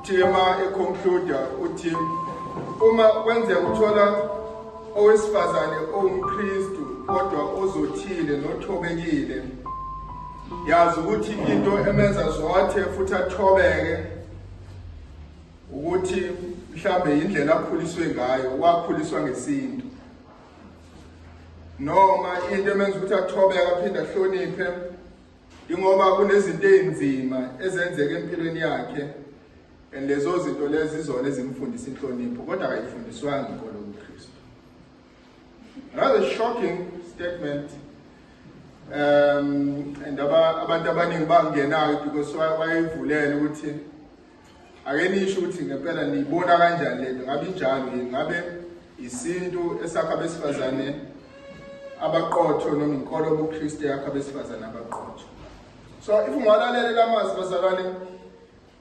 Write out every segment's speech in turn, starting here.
Thema econclude uthi uma kwenzeka uthola owesifazane owumKristu kodwa ozothile nothobekile, yazi ukuthi into emenza zothe futhi athobeke ukuthi mhlambe indlela akhuliswe ngayo, wakhuliswa ngesintu, noma into emenza ukuthi athobeke aphinde ahloniphe ingoba kunezinto ezinzima ezenzeka empilweni yakhe, and lezo zinto lezi izona ezimfundisa inhlonipho kodwa akayifundiswanga inkolo yobuKristu. Rather shocking statement, and abantu abaningi bangenayo because wayivulele ukuthi ake nisho ukuthi ngempela niyibona kanjani lento, ngabe injalo ngabe isintu esakha abesifazane abaqotho noma inkolo yobuKristu yakha abesifazane abaqotho. So if ungalalela lamazwi bazalwane,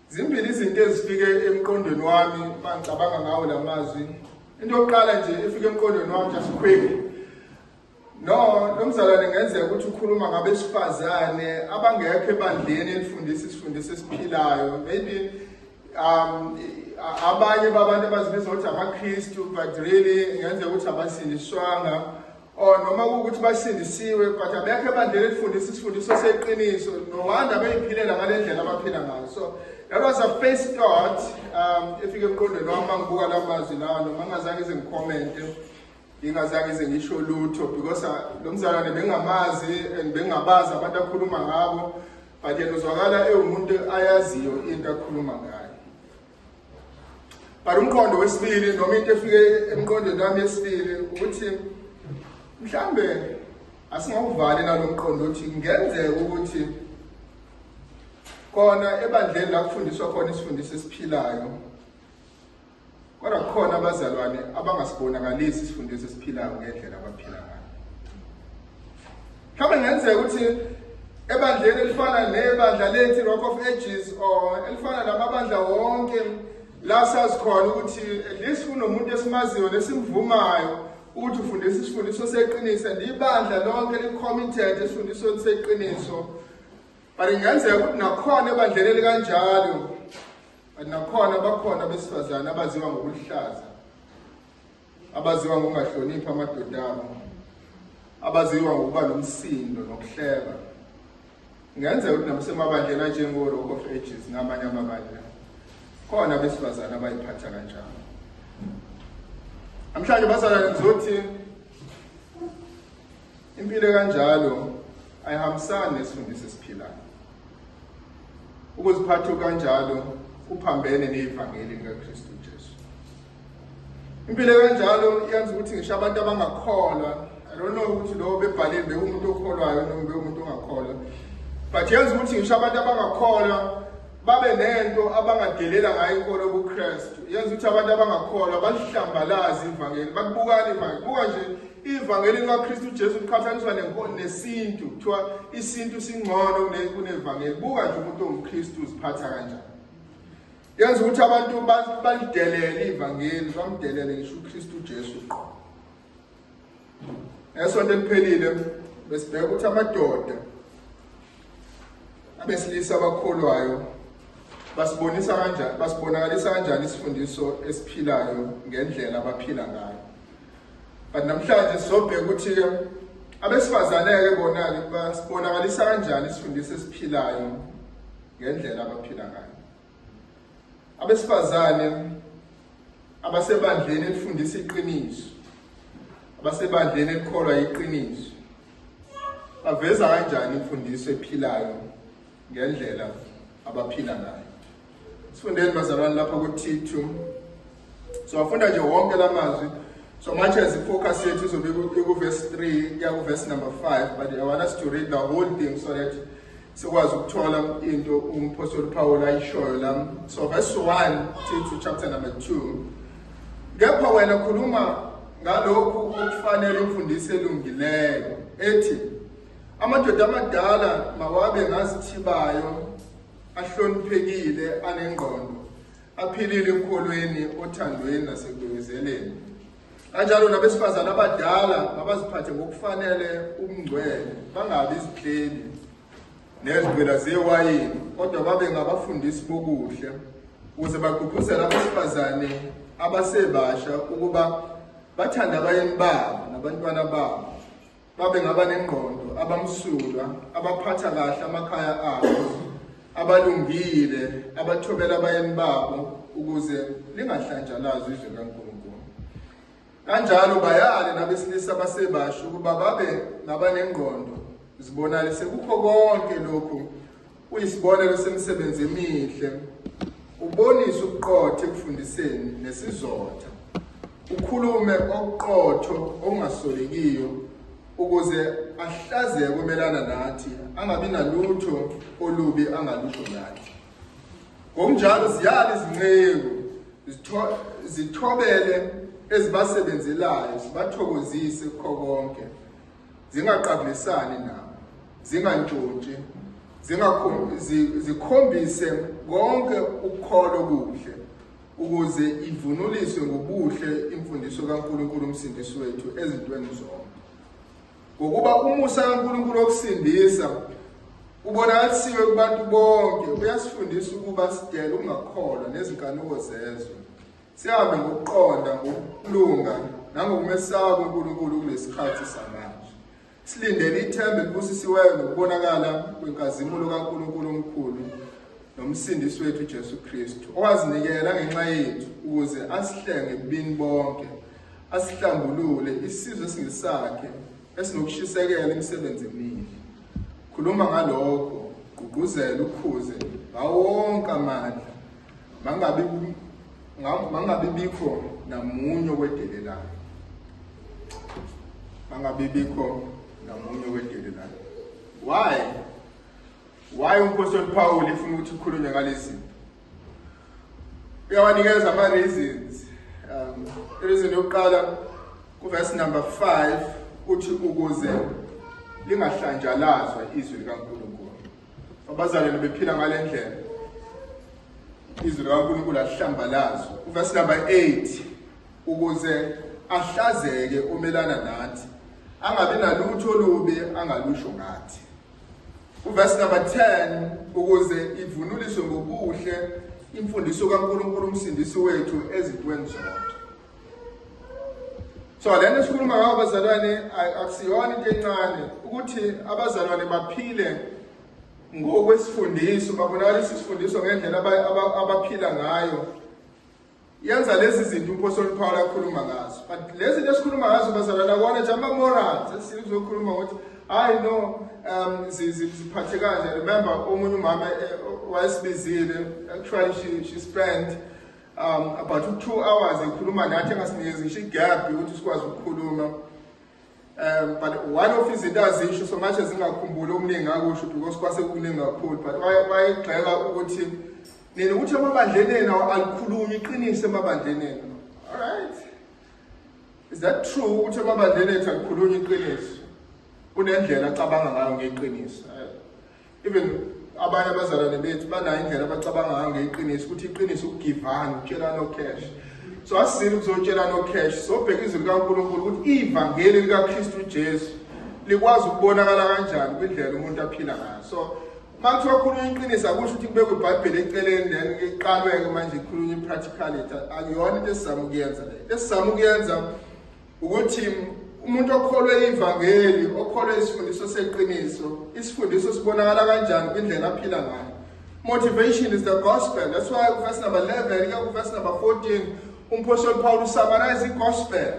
zimbili izinto ezifike emqondweni wami bangicabanga ngawo lamazwi. Into yokuqala nje efike emqondweni wami just quick, lo mzalwane ngenzeka ukuthi ukhuluma ngabesifazane abangekho ebandleni elifundisa isifundiso esiphilayo, maybe abanye babantu abazibiza ukuthi amaKristu but really ngenzeka ukuthi abasindiswanga, or noma ukuthi basindisiwe but abekho ebandleni elifundisa isifundiso seqiniso, no wonder beyiphilela ngale ndlela abaphila ngayo. So that was a first thought efike emqondweni wami mangibuka lamazwi lawo, noma ngazange ize ngicommente, ingazange ize ngisho lutho because lo mzalwane bengamazi and bengabazi abantu akhuluma ngabo, but yena uzwakala ewumuntu ayaziyo into akhuluma ngayo. But umqondo wesibili noma into efike emqondweni wami yesibili ukuthi mhlambe asingawuvali nalomqondo ukuthi ngenzeka ukuthi khona ebandleni la kufundiswa khona isifundiso esiphilayo, kodwa khona abazalwane abangasibonakalizi isifundiso esiphilayo ngendlela abaphila ngayo. Mhlawumbe ngenzeka ukuthi ebandleni elifana nebandla lethi Rock of Ages or elifana namabandla wonke la sazi khona ukuthi at least kunomuntu esimaziyo nesimvumayo ukuthi ufundisa isifundiso seqiniso, libandla lonke li-committed isifundiso seqiniso. But ingenzeka ukuthi nakhona ebandleni elikanjalo, but nakhona bakhona besifazane abaziwa ngokulihlaza, abaziwa ngokungahloniphi amadoda abo, abaziwa ngokuba nomsindo nokuhleba. Ingenzeka ukuthi nasemabandleni anjengo-Rock of Ages namanye amabandla khona besifazane abayiphatha kanjalo. Namhlanje bazalwane ngizothi impilo kanjalo ayihambisani nesifundiso esiphilayo. Ukuziphatha kanjalo kuphambene nevangeli likaKristu Jesu. Impilo kanjalo iyenza ukuthi ngisho abantu abangakholwa, I don't know ukuthi lo bebhalile bekumuntu okholwayo noma bekumuntu ongakholwa, but yenza ukuthi ngisho abantu abangakholwa babe nento abangadelela ngayo inkolo yobuKristu. Yenza ukuthi abantu abangakholwa balihlambalazi ivangeli, bakubukane ivangeli, buka nje ivangeli likaKristu Jesu liqhathaniswa nesintu, kuthiwa isintu singcono kunevangeli. Buka nje umuntu ongumKristu uziphatha kanjani. Yenza ukuthi abantu balidelele ivangeli, bamdelele ngisho uKristu Jesu qho. Esonto eliphelile besibheka ukuthi amadoda abesilisa abakholwayo basibonisa kanjani, basibonakalisa kanjani isifundiso esiphilayo ngendlela abaphila ngayo. But namhlanje sizobheka ukuthi abesifazane-ke bona-ke basibonakalisa kanjani isifundiso esiphilayo ngendlela abaphila ngayo. Abesifazane abasebandleni elifundisa iqiniso, abasebandleni elikholwa iqiniso, baveza kanjani imfundiso ephilayo ngendlela abaphila ngayo. Sifundeni bazalwane lapha kuThithu. So afunda nje wonke lamazwi. So much as the focus yethu izobe ku verse 3 kuya ku verse number 5, but I want us to read the whole thing so that sikwazi ukuthola into umpostoli Paul ayishoyo la. So verse 1 to chapter number 2. Kepha wena khuluma ngalokhu okufanele imfundiso elungileyo ethi amadoda amadala mawabe ngazithibayo, ahloniphekile, anengqondo, aphilile enkolweni, othandweni nasekwezeleni. Kanjalo nabesifazane abadala mabaziphathe ngokufanele ubungcwele, bangabi izihleli nezigwela zewayini, kodwa babe ngabafundisi bokuhle, ukuze bagqugquzele abesifazane abasebasha ukuba bathanda abayeni babo nabantwana babo, babe ngabanengqondo, abamsulwa, abaphatha kahle amakhaya abo, abalungile, abathobela abayeni babo ukuze lingahlanjalazwa izwe kaNkulunkulu. Kanjalo bayale nabesilisa abasebasha ukuba babe ngabanengqondo zibonakalise kukho konke lokhu uyisibonelo semisebenzi emihle, ubonise ubuqotho ekufundiseni nesizotha, ukhulume okuqotho okungasolekiyo ukuze ahlazeke umelana nathi, angabi nalutho olubi angalusho nathi. Ngokunjalo ziyale izinceku zithobele ezibasebenzelayo, zibathokozise kukho konke, zingaqabulisani nabo, zingantshontshi, zikhombise konke ukukholo okuhle ukuze ivunuliswe ngobuhle imfundiso kaNkulunkulu umsindisi wethu ezintweni zonke. Ngokuba umusa kaNkulunkulu wokusindisa ubonakalisiwe kubantu bonke, uyasifundisa ukuba sidele ukungakholwa nezinkanuko zezwe, sihambe ngokuqonda, ngokulunga nangokumesaba uNkulunkulu kulesikhathi samanje, silindele ithemba elibusisiweyo nokubonakala kwenkazimulo kaNkulunkulu omkhulu nomsindisi wethu Jesu Kristu, owazinikela ngenxa yethu ukuze asihlenge ebubini bonke, asihlambulule isizwe esingesakhe esinokushisekela imisebenzi emihle. Khuluma ngalokho, gqugquzela ukhuze ngawonke amandla, mangabibikho namunye wedelelayo. Mangabibikho namunye wedelelayo. Why uMpostoli Paul ifuna ukuthi ukhulunywe ngalezi zinto? Uyawanikeza ama-reasons. I-reason yokuqala kuverse number 5 uthi ukuze lingahlanjalazwa izwi likaNkulunkulu. Abazalwane bephila ngale ndlela, izwi likaNkulunkulu ahlambalazwe. Kuverse number 8 ukuze ahlazeke umelana nathi, angabi nalutho olubi angalusho ngathi. Uverse number 10 ukuze ivunuliswe ngobuhle imfundiso kaNkulunkulu umsindisi wethu ezintweni zonke. So lento sikhuluma ngabo abazalwane akusiyona into encane ukuthi abazalwane baphile ngokwesifundiso, babonakalisa isifundiso ngendlela abaphila ngayo. Yenza lezi zinto uMpostoli Paul akhuluma ngazo. But lezi zinto esikhuluma ngazo bazalwane akona nje ama-morals esizokhuluma ukuthi I know ziphathe kanje. Remember omunye umama wayesibizile, actually she spent about 2 hours ekhuluma nathi engasinikezi ngisho igap ukuthi sikwazi ukukhuluma. But one of izinto azisho so much ezingakhumbula omningi akusho because kwase kuningi kakhulu, but wayegxeka ukuthi nina ukuthi amabandleneni alikhuluma iqiniso emabandleneni. All right, is that true ukuthi amabandleneni ethu alikhuluma iqiniso? Kunendlela acabanga ngayo ngeqiniso. Even abanye abazalwane bethu banayo indlela abacabanga ngayo ngeqiniso ukuthi iqiniso ukugivana, ukutshela no cash. So asizile ukuzotshela no cash, so bheka izwi likaNkulunkulu ukuthi ivangeli likaKristu Jesu likwazi ukubonakala kanjani kwindlela umuntu aphila ngayo. So makuthiwa khulunywa iqiniso akusho ukuthi kubekwe iBhayibheli eceleni then iqalweke manje ikhulunywa ipracticality. Akuyona into esizama ukuyenza le. Esizama ukuyenza ukuthi umuntu okholwe ivangeli, okholwe isifundiso seqiniso, isifundiso sibonakala kanjani kwindlela aphila ngayo. Motivation is the gospel. That's why verse number 11, verse number 14, uMpostoli Paul usummarize igospel.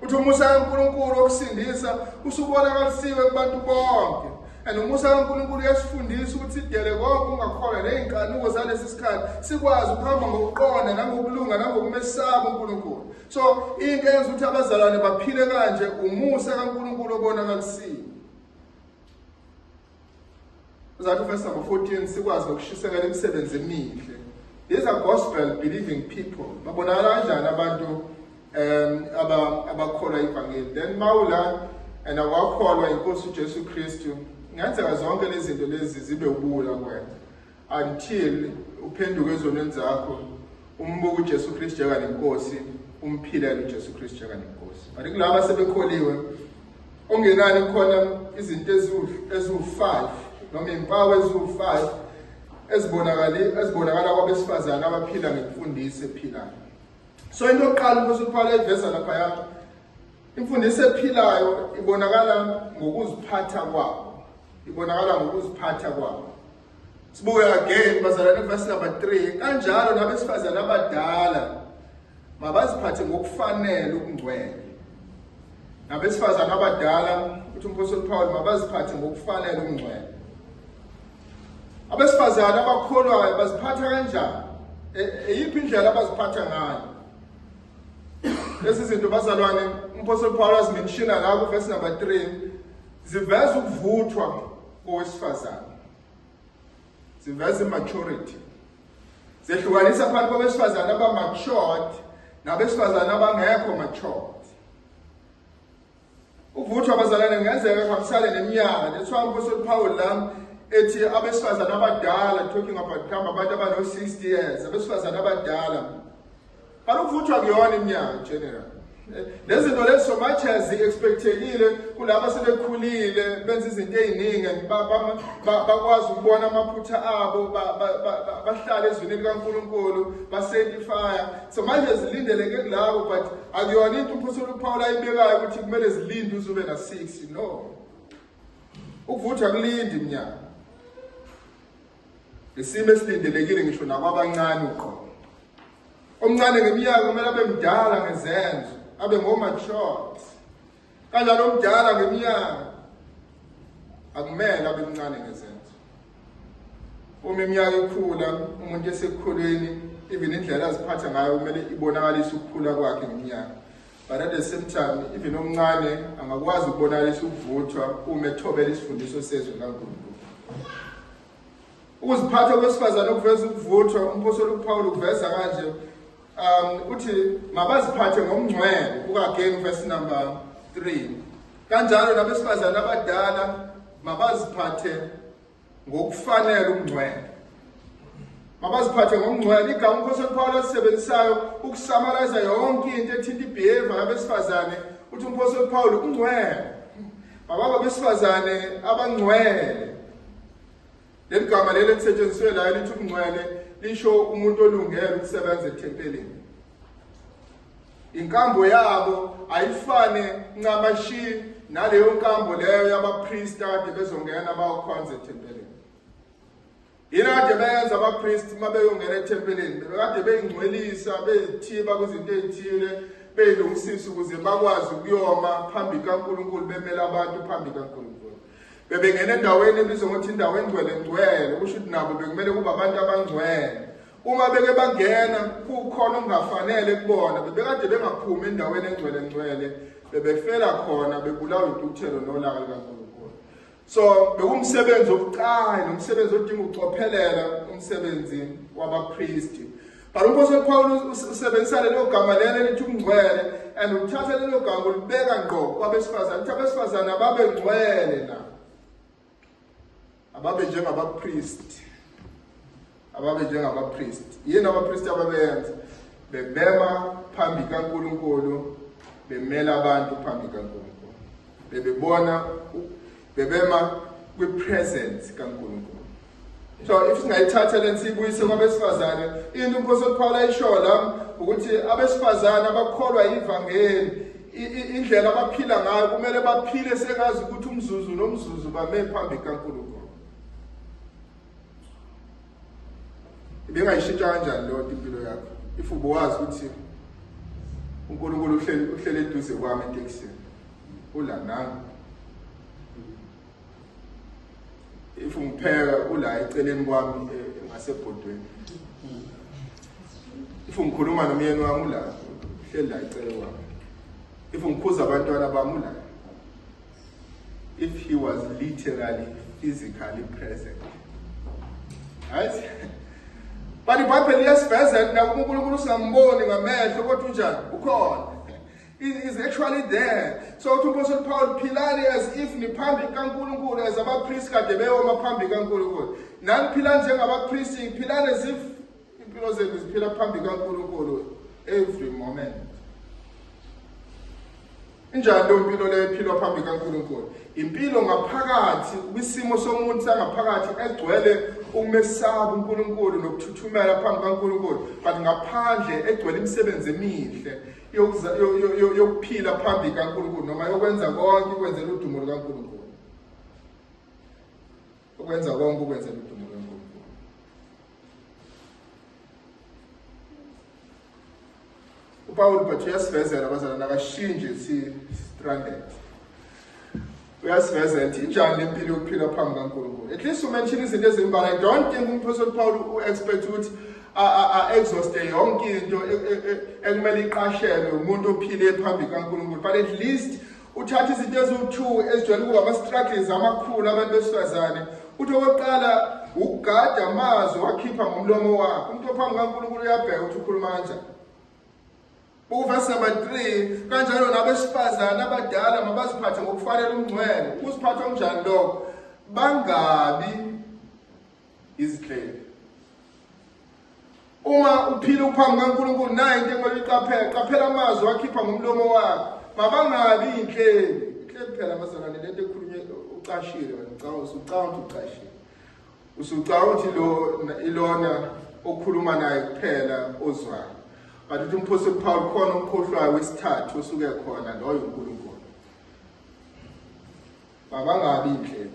Uthi umusa kaNkulunkulu wokusindisa usubonakalisiwe kubantu bonke. And umusa kaNkulunkulu uyasifundisa ukuthi sidele konke ungakholwa ney'nkanuko zalesi sikhathi sikwazi ukuhamba ngokuqonda nangokulunga nangokumesaba uNkulunkulu. So into eyenza ukuthi abazalwane baphile kanje umusa kaNkulunkulu obonakalisiwe. Uzathi verse number 14 sikwazi nokushisekela imisebenzi emihle. These are gospel believing people. Babonakala kanjani abantu abakholwa ivangeli? Then mawula and awakholwa inkosi uJesu Kristu, ngenzeka zonke lezi zinto lezi zibe ubula kuwena until uphenduke ezonweni zakho, umbuke uJesu Kristu njengenkosi, umphilele uJesu Kristu njengenkosi. But kulabo sebekholiwe ongenani khona izinto eziwu5 noma impawu eziwu5 ezibonakala kwabesifazane abaphila ngemfundiso ephilayo. So into yokuqala uMpostoli Paul ayiveza lapha yakho, imfundiso ephilayo ibonakala ngokuziphatha kwabo. Ibonakala ngokuziphatha kwabo. Sibuke again bazalwane verse number 3, kanjalo nabesifazane abadala mabaziphathe ngokufanele ukungcwele. Nabesifazane abadala uthi uMpostoli Paul mabaziphathe ngokufanele ukungcwele. Abesifazane abakholwayo baziphatha kanjani? Eyiphi indlela abaziphatha ngayo? Lezi zinto bazalwane uMpostoli Paul azimenshina la ku verse number 3 ziveza ukuvuthwa kowesifazane. Ziveza maturity. Zehlukanisa phakathi kwabesifazane abamatured nabesifazane abangekho matured. Ukuvuthwa bazalwane kungenzeka kuhambisane neminyaka. That's why uMpostoli Paul la ethi abesifazane abadala, talking about abantu abano 60 years, abesifazane abadala. Ukuvuthwa kuyona iminyaka general. Lezi zinto lezi so much as expectekile kulabo sebekhulile benza izinto eziningi bakwazi ukubona amaphutha abo bahlala ezwini likaNkulunkulu basanctify. So manje zilindeleke kulabo, but akuyona into uMpostoli Paul ayibekayo ukuthi kumele zilinde uzube na 6. No. Ukuvuthwa kulindi iminyaka. Isimo esilindelekile ngisho nakwabancane uqobo. Omncane ngeminyaka kumele abe mdala ngezenzo, abe ngo-matured. Kanjalo omdala ngeminyaka akumele abe mncane ngezenzo. Uma iminyaka ikhula, umuntu esekhuleni, even indlela aziphatha ngayo kumele ibonakalise ukukhula kwakhe ngeminyaka. But at the same time, even omncane angakwazi ukubonakalisa ukuvuthwa uma ethobela isifundiso sezwe kaNkulunkulu. Ukuziphatha kwesifazane ukuveza ukuvuthwa, uMpostoli Paul ukuveza kanje uthi mabaziphathe ngomngcwele. Buka again verse number 3. Kanjalo nabesifazane abadala mabaziphathe ngokufanele ukungcwele. Mabaziphathe ngomngcwele. Igama uMpostoli Paul alisebenzisayo ukusummarize yonke into ethinta ibehavior yabesifazane. Uthi uMpostoli Paul ukungcwele. Mababa besifazane abangcwele. Leli gama leli lisetshenziswe la elithi ukungcwele lisho umuntu olungele ukusebenza ethempelini. Inkambo yabo ayifane ncamashi naleyo nkambo leyo yabapriest ade bezongena bayokhonza ethempelini. Yina ade benza abapriest mabeyongena ethempelini bekade beyingcwelisa bezithiba kuzinto ezithile beyilungisisa ukuze bakwazi ukuyoma phambi kaNkulunkulu bemela abantu phambi kaNkulunkulu. Bebengena endaweni ebizwa ngokuthi indawo engcwele kusho ukuthi nabo bekumele kuba abantu abangcwele. Uma beke bangena kukhona okungafanele kubona bebekade bengaphumi endaweni engcwele bebefela khona bebulawa intuthelo nolaka likaNkulunkulu. So bekumsebenzi obucayi nomsebenzi odinga ukucophelela umsebenzi wabapriest. But uMpostoli Paul usebenzisa lelo gama lelo elithi ungcwele and uthatha lelo gama ulibeka ngqo kwabesifazane. Uthi abesifazane ababe ngcwele na. Ababe njengabapriest. Ababe njengabapriest. Yini abapriest ababenza? Bebema phambi kaNkulunkulu, bemela abantu phambi kaNkulunkulu. Bebema kwi-presence kaNkulunkulu. So if singayithatha le nsibuyise kwabesifazane, into uMpostoli Paul ayisho la ukuthi abesifazane abakholwa ivangeli indlela abaphila ngayo kumele baphile sekazi ukuthi umzuzu nomzuzu bame phambi kaNkulunkulu. Bengayishintsha kanjani lo impilo yakho if ubuwazi ukuthi uNkulunkulu uhlele eduze kwami eTexas ula nami, if ungipheka ula eceleni kwami ngasebhodweni, if ungikhuluma nomyeni wami ula uhleli la eceleni kwami, if ngikhuza abantwana bami ula, if he was literally physically present, right? But iBhayibheli liyasiveza na uNkulunkulu singamboni ngamehlo kodwa unjani ukhona. It is actually there. So uMpostoli Paul philani as if ni phambi kaNkulunkulu as abapriest kade beyoma phambi kaNkulunkulu. Nani phila njengabapriest philani as if impilo zenu ziphila phambi kaNkulunkulu every moment. Injani lo impilo lephilwa phambi kaNkulunkulu? Impilo ngaphakathi kwisimo somuntu sangaphakathi egcwele ukumesaba uNkulunkulu nokuthuthumela phambi kaNkulunkulu, but ngaphandle egcwele imisebenzi emihle yokuphila phambi kaNkulunkulu noma yokwenza konke ukwenzela udumo lukaNkulunkulu. Ukwenza konke ukwenzela udumo lukaNkulunkulu. uPaul but uyasivezela abazalwane akashinje si-stranded. Uyasivezela ukuthi injani lempilo yokuphila phambi kaNkulunkulu. At least umention izinto ezimbalwa. I don't think uMpostoli Paul expect ukuthi exhauste yonke into ekumele iqashelwe umuntu ophile phambi kaNkulunkulu, but at least uthatha izinto eziwu-2 ezijwayele ukuba ama-struggles amakhulu abantu besifazane. Uthi okokuqala ukugada amazwi wakhipha ngomlomo wakhe. Umuntu ophambi kaNkulunkulu uyabheka ukuthi ukhuluma kanjani. Verse number 3, kanjalo nabesifazane abadala mabaziphathe ngokufanele umngcwele. Ukuziphatha onjani lokho? Bangabi izidleke. Uma uphila uphambi kaNkulunkulu nayo into ekumele uyiqaphele, qaphela amazwi wakhipha ngomlomo wakhe. Mabangabi inhleli. Inhleli phela abazalwane lento ekhulunywe ucashile wena, ucabanga ukuthi ucashile. Usucabanga ukuthi ilona okhuluma naye kuphela ozwayo. But uthi uMpostoli Paul khona umkhohlwayo wesithathu osuke khona loyo uNkulunkulu. Mabangabi inhleli.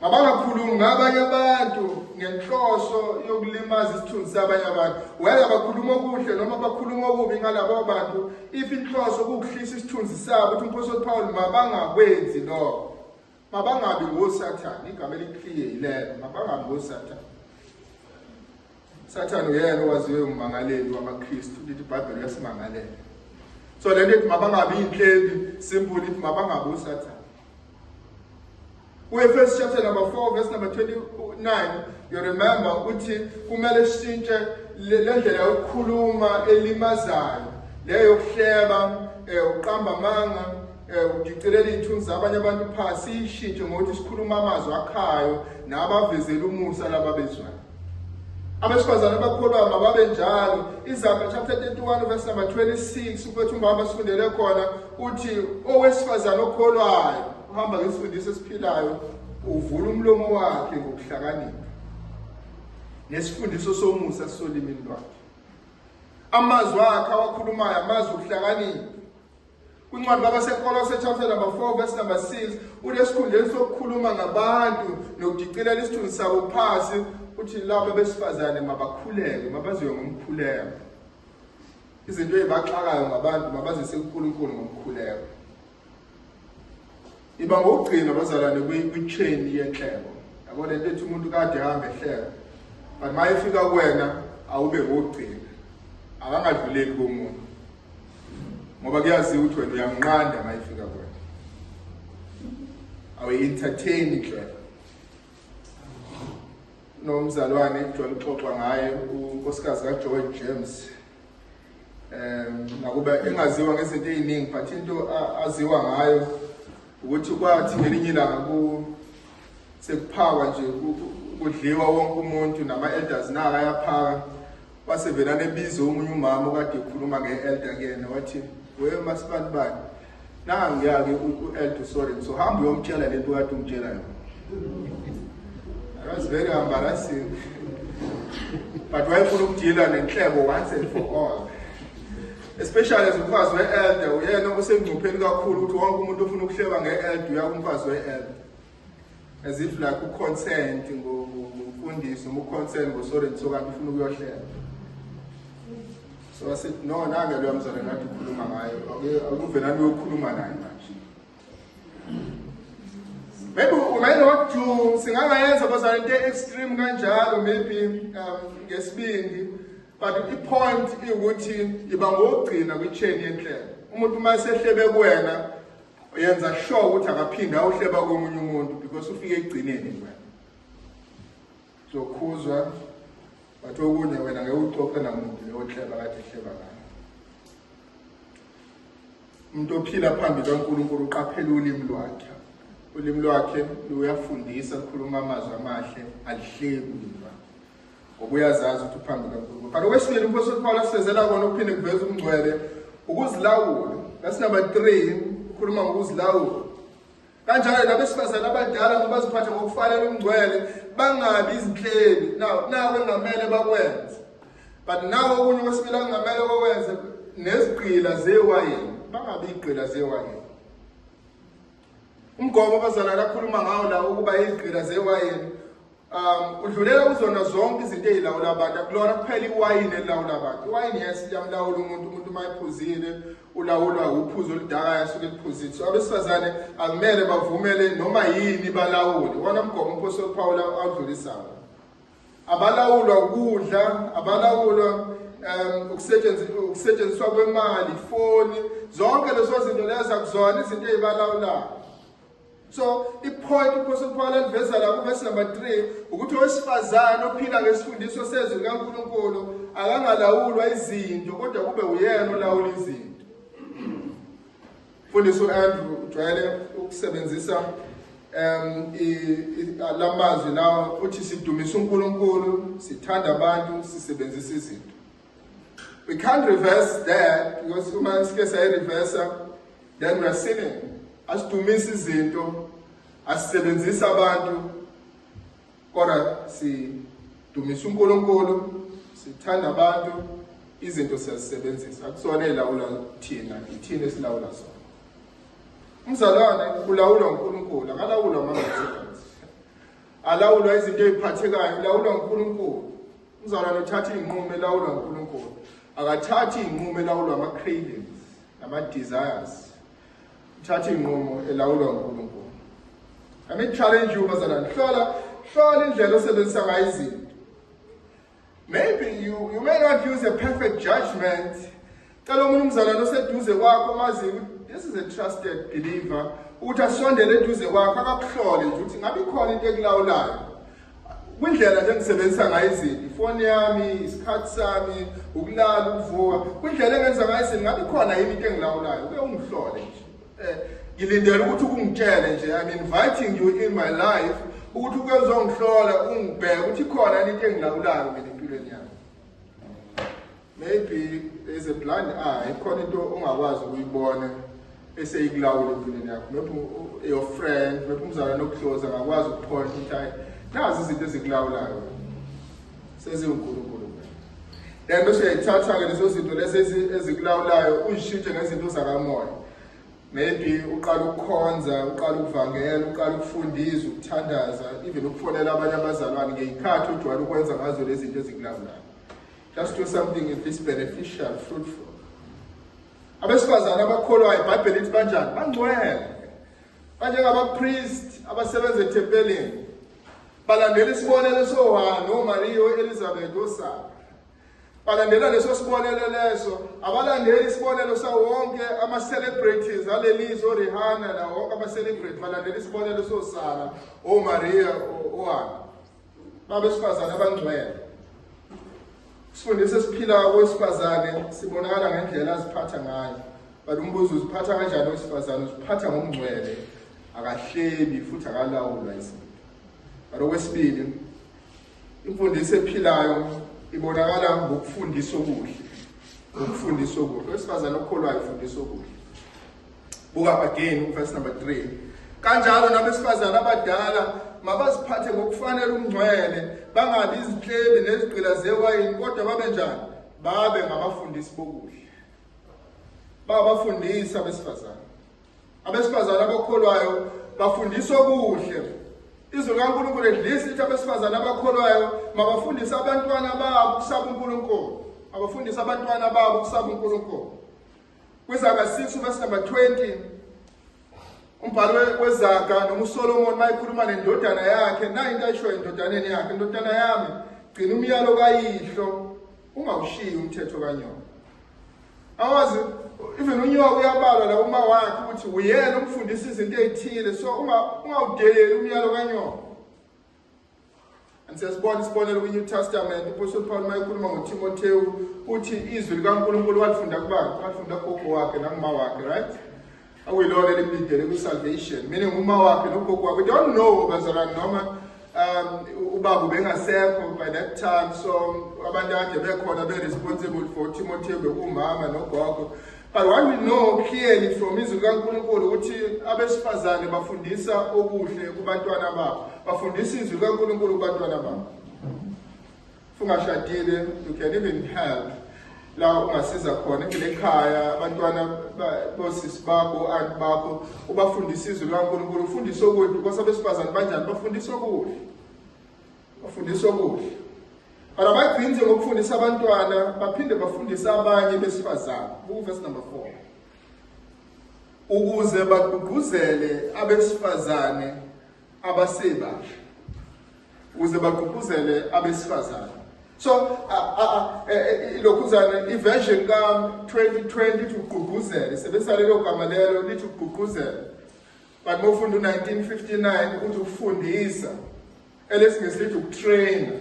Mabangakhulumi ngabanye abantu ngenhloso yokulimaza isithunzi sabanye abantu. Whether bakhuluma okuhle noma bakhuluma okubi ngalabo abantu, if inhloso kukuhlisa isithunzi sabo, uthi uMpostoli Paul mabangakwenzi lokho. Mabangabi ngoSathane, igama eliclear yilelo, mabangabi ngoSathane. Sathane uyena owaziwe umangaleli wamaKristu, lithi iBhayibheli uyasimangalela. So lento ethi mabangabi inhleli, simple ithi mabangabi uSathane. First chapter number 4, verse number 29, you remember ukuthi kumele shintshe le ndlela yokukhuluma elimazayo, leyo yokuhleba, uqamba amanga, udicelela izithunzi zabanye abantu phansi, sishintshe ngokuthi sikhuluma amazwi akhayo nabavezela umusa laba bezwayo. Abesifazane abakholwayo mababe njalo. Izakha chapter 31 verse number 26, ukuthi umbaba sifundele khona uthi owesifazane okholwayo uhamba ngesifundiso esiphilayo uvula umlomo wakhe ngokuhlakanipha nesifundiso somusa solimini lwakhe. Amazwi akhe awakhulumayo amazwi okuhlakanipha. Kwincwadi kabaseKolose chapter number 4 verse number 6, unesikhundleni sokukhuluma ngabantu nokudicelela isithunzi sabo phansi. Uthi labo besifazane mabakhuleke, mabaziwe ngomkhuleko. Izinto ezibaxakayo ngabantu mabazise uNkulunkulu ngomkhuleko. Iba ngokugcina abazalwane kwi-chain yenhlebo. Yabo lento ethi umuntu kade ehamba ehleka. But mayefika kuwena awube ngokugcina. Akangadluleli komuntu. Ngoba kuyaziwa ukuthi wena uyamnqanda mayefika kuwena. Awe-entertain inhlebo. Nomzalwane ejwayele ukuxoxa ngaye unkosikazi kaJoy James. Nakuba engaziwa ngezinto eziningi, but into aziwa ngayo ukuthi kwathi ngelinye ilanga sekuphakwa nje kudliwa wonke umuntu nama-elders naka ayaphaka. Wasevelana ebiza omunye umama okade ekhuluma nge-elder kuyena wathi, "Wewe masipala bani? Nangu ngiyake u-elder sorry, so hamba uyomtshela lento kade umtshela yona." That was very embarrassing. But wayefuna ukudila nenhlebo once and for all. Especially as umfazi we-elder, uyena osengcupheni kakhulu ukuthi wonke umuntu ofuna ukuhleba nge-elder uyakumfazi we-elder. As if like u-consent ngomfundisi, umu-consent ngosorry so kanti ufuna ukuyohleba. So I said, no, nange lo mzalwane ngathi ukhuluma ngayo, akuve nami uyokhuluma naye manje. Maybe we might not do singangayenza bazalwane into extreme kanjalo, maybe ngesibindi, but i-point ukuthi iba ngokugcina kwi-chain yenhlebo. Umuntu uma sehlebe kuwena uyenza sure ukuthi akaphinde awuhleba komunye umuntu because ufike ekugcineni kuwena. So khuzwa but okunye wena ngeke uxoxe namuntu leyo hleba kade ehleba ngayo. Umuntu ophila phambi kaNkulunkulu uqaphela ulimi lwakhe. Ulimi lwakhe luyafundisa ukukhuluma amazwi amahle, alihlebi ulimi lwakhe. Ngoba uyazazi ukuthi uphambi kaNkulunkulu. But okwesibili uMpostoli Paul asezela kona ukuphinde kuveza umngcwele ukuzilawula. That's number 3, ukhuluma ngokuzilawula. Kanjalo nabesifazane abadala ngabaziphatha ngokufanele umngcwele bangabi izinhleli. Nawe engamele bakwenze. But nawe okunye kwesibili angamele bakwenze nezigqila zewayini. Bangabi igqila zewayini. Umgomo abazalwane akhuluma ngawo la ukuba izigqila zewayini udlulela uzona zonke izinto ezilawula abantu. Akulona kuphela iwayini elawula abantu. Iwayini yamlawula umuntu mayiphuzile ulawulwa uphuzo oludaka yasuke liphuzile. So abesifazane akumele bavumele noma yini balawule. Wona umgomo uMpostoli Paul awudlulisayo. Abalawulwa ukudla, abalawulwa ukusetshenziswa kwemali, ifoni, zonke lezo zinto lezo akuzona izinto ezibalawulayo. So ipoint uMpostoli Paul aliveza la kuverse number 3 ukuthi owesifazane ophila ngesifundiso sezwi likaNkulunkulu akangalawulwa izinto kodwa kube uyena olawula izinto. Mfundisi uAndrew ujwayele ukusebenzisa lamazwi lawa uthi sidumisa uNkulunkulu, sithanda abantu, sisebenzisa izinto. We can't reverse that because uma sike sayireverse then we are sinning. Asidumisa izinto, asisebenzisa abantu, kodwa sidumisa uNkulunkulu, sithanda abantu, izinto siyazisebenzisa. Akusona elawula thina, ithina esilawula sona. Umzalwane ulawulwa uNkulunkulu, akalawulwa ngamasebenzi. Alawulwa izinto eziphathekayo, ulawulwa uNkulunkulu. Umzalwane uthatha inqumo elawulwa uNkulunkulu. Akathathi inqumo elawulwa ama-cravings, ama-desires. Uthatha inqumo elawulwa uNkulunkulu. Ame challenge you bazalwane, hlola indlela osebenzisa ngayo izinto. Maybe you may not use a perfect judgment. Cela umuntu umzalwane oseduze kwakho mazi this is a trusted believer. Ukuthi asondele eduze kwakho akakuhlole nje ukuthi ngabe ikhona into ekulawulayo. Kwindlela nje ngisebenzisa ngayo izinto, ifoni yami, isikhathi sami, ukulala, ukuvuka. Kwindlela engenza ngayo izinto ngabe ikhona yini into engilawulayo. Ube ungihlole nje. Ngilindele ukuthi ukungitshele nje, I'm inviting you in my life ukuthi ukezongihlola ungibheke ukuthi ikhona yini into engilawulayo mina empilweni yami. Maybe there's a blind eye, ikhona into ongakwazi ukuyibona eseyikulawula empilweni yakho. Maybe your friend, maybe umzalwane okuhloza ngakwazi ukuphonta ukuthi nazi izinto ezikulawulayo. SeziuNkulunkulu. Then bese uyayithatha ke lezo zinto lezi ezikulawulayo uzishintshe ngezinto zakamoya. Maybe uqala ukukhonza, uqala ukuvangela, uqala ukufundisa, ukuthandaza, even ukufonela abanye abazalwane ngeyikhathi ujwayele ukwenza ngazo lezi zinto ezikulawulayo. Just do something that is beneficial, fruitful. Abesifazane abakholwayo iBhayibheli lithi kanjani? Bangcwele. Banjengabapriest abasebenza ethempelini. Balandela isibonelo soHana, noMaria, uElizabeth, uSara. Balandela leso sibonelo leso, abalandeli isibonelo sawo wonke ama-celebrities alelizwe oRihanna na wonke ama-celebrity balandela isibonelo soSara, oMaria, oHana. Babesifazane abangcwele. Sifundise siphila kwesifazane sibonakala ngendlela aziphatha ngayo. But umbuzo uziphatha kanjani owesifazane? Uziphatha ngomngcwele, akahlebi futhi akalawulwa izinto. But okwesibili, imfundiso ephilayo ibonakala ngokufundisa okuhle. Ngokufundisa okuhle. Owesifazane okholwayo ufundisa okuhle. Buka again verse number 3. Kanjalo nabesifazane abadala mabaziphathe ngokufanele umngcwele, bangabi izinhlebi nezigqila zewayini, kodwa babe njani? Babe ngabafundisi bokuhle. Babafundisa abesifazane. Abesifazane abakholwayo bafundisa okuhle. Izwi likaNkulunkulu lidlisa lithi abesifazane abakholwayo mabafundisa abantwana babo ukusaba uNkulunkulu. Abafundisa abantwana babo ukusaba uNkulunkulu. Kwizaga 6 verse number 20. Umbhalo wezaga noma uSolomon mayikhuluma nendodana yakhe, na into ayishoyo endodaneni yakhe, indodana yami, gcina umyalo kayihlo, ungawushiyi umthetho kaNyoko. Awazi even uNyoko uyabalwa la uma wakhe ukuthi uyena umfundisa izinto ezithile, so ungawudeleli umyalo kaNyoko. And siyasibona isibonelo kwiNew Testament, uApostle Paul mayikhuluma ngoTimotheo uthi izwi likaNkulunkulu walifunda kubani? Walifunda kugogo wakhe nanguma wakhe, right? Awuyilona elibidele ku-salvation, meaning uma wakhe nogogo wakhe. We don't know bazalwane noma ubaba bengasekho by that time, so abantu ade bekhona be responsible for Timothy bekumama nogogo. But what we know clearly from izwi likaNkulunkulu ukuthi abesifazane bafundisa okuhle kubantwana babo. Bafundisa izwi likaNkulunkulu kubantwana babo. Fungashadile, you can even help. La ungasiza khona ekhaya abantwana bosisi bakho aunt bakho ubafundisa izwi likaNkulunkulu ufundisa okuhle because abesifazane banjani bafundisa okuhle. Bafundisa okuhle. But abagcini ngokufundisa abantwana baphinde bafundisa abanye besifazane. Buku verse number 4. Ukuze bagqugquzele abesifazane abasebasha. Ukuze bagqugquzele abesifazane. So lokuzana iversion ka 2020 to gqugquzele sebesale lo gama lelo lithi gqugquzele. But mofunda 1959 uthi ukufundisa elesingisi lithi ukutrain.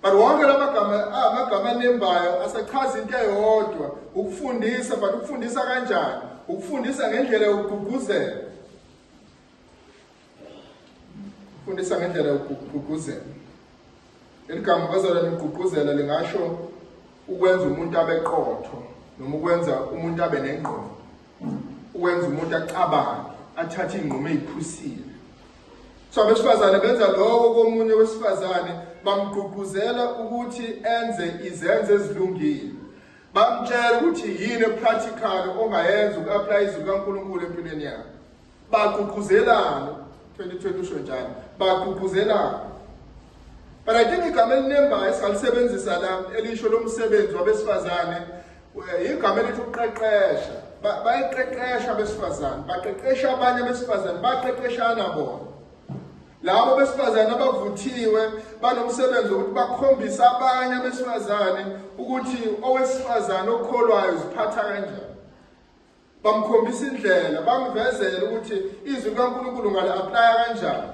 But wonke amagama anembayo asachaza into eyodwa ukufundisa, but ukufundisa kanjani? Ukufundisa ngendlela yokugqugquzela. Ukufundisa ngendlela yokugqugquzela. Eligama bazalwane ukugqugquzela lingasho ukwenza umuntu abeqotho noma ukwenza umuntu abe nengqondo. Ukwenza umuntu acabange, athathe inqumo eziphusile. So abesifazane benza lokho komunye wesifazane bamgqugquzela ukuthi enze izenzo ezilungile. Bamtshela ukuthi yini practical ongayenza uku-apply izwi likaNkulunkulu empilweni yakhe. Bagqugquzelana 2020 usho njalo. Bagqugquzelana. But I think igama elinembayo esalisebenzisa la elisho lomsebenzi wabesifazane igama elithi ukuqeqesha. Bayiqeqesha abesifazane, baqeqesha abanye abesifazane, baqeqeshana bona. Labo besifazane abavuthiwe banomsebenzi ukuthi bakhombise abanye abesifazane ukuthi owesifazane okholwayo uziphatha kanjani. Bamkhombisa indlela, bamvezela ukuthi izwi likaNkulunkulu ngali-apply kanjani.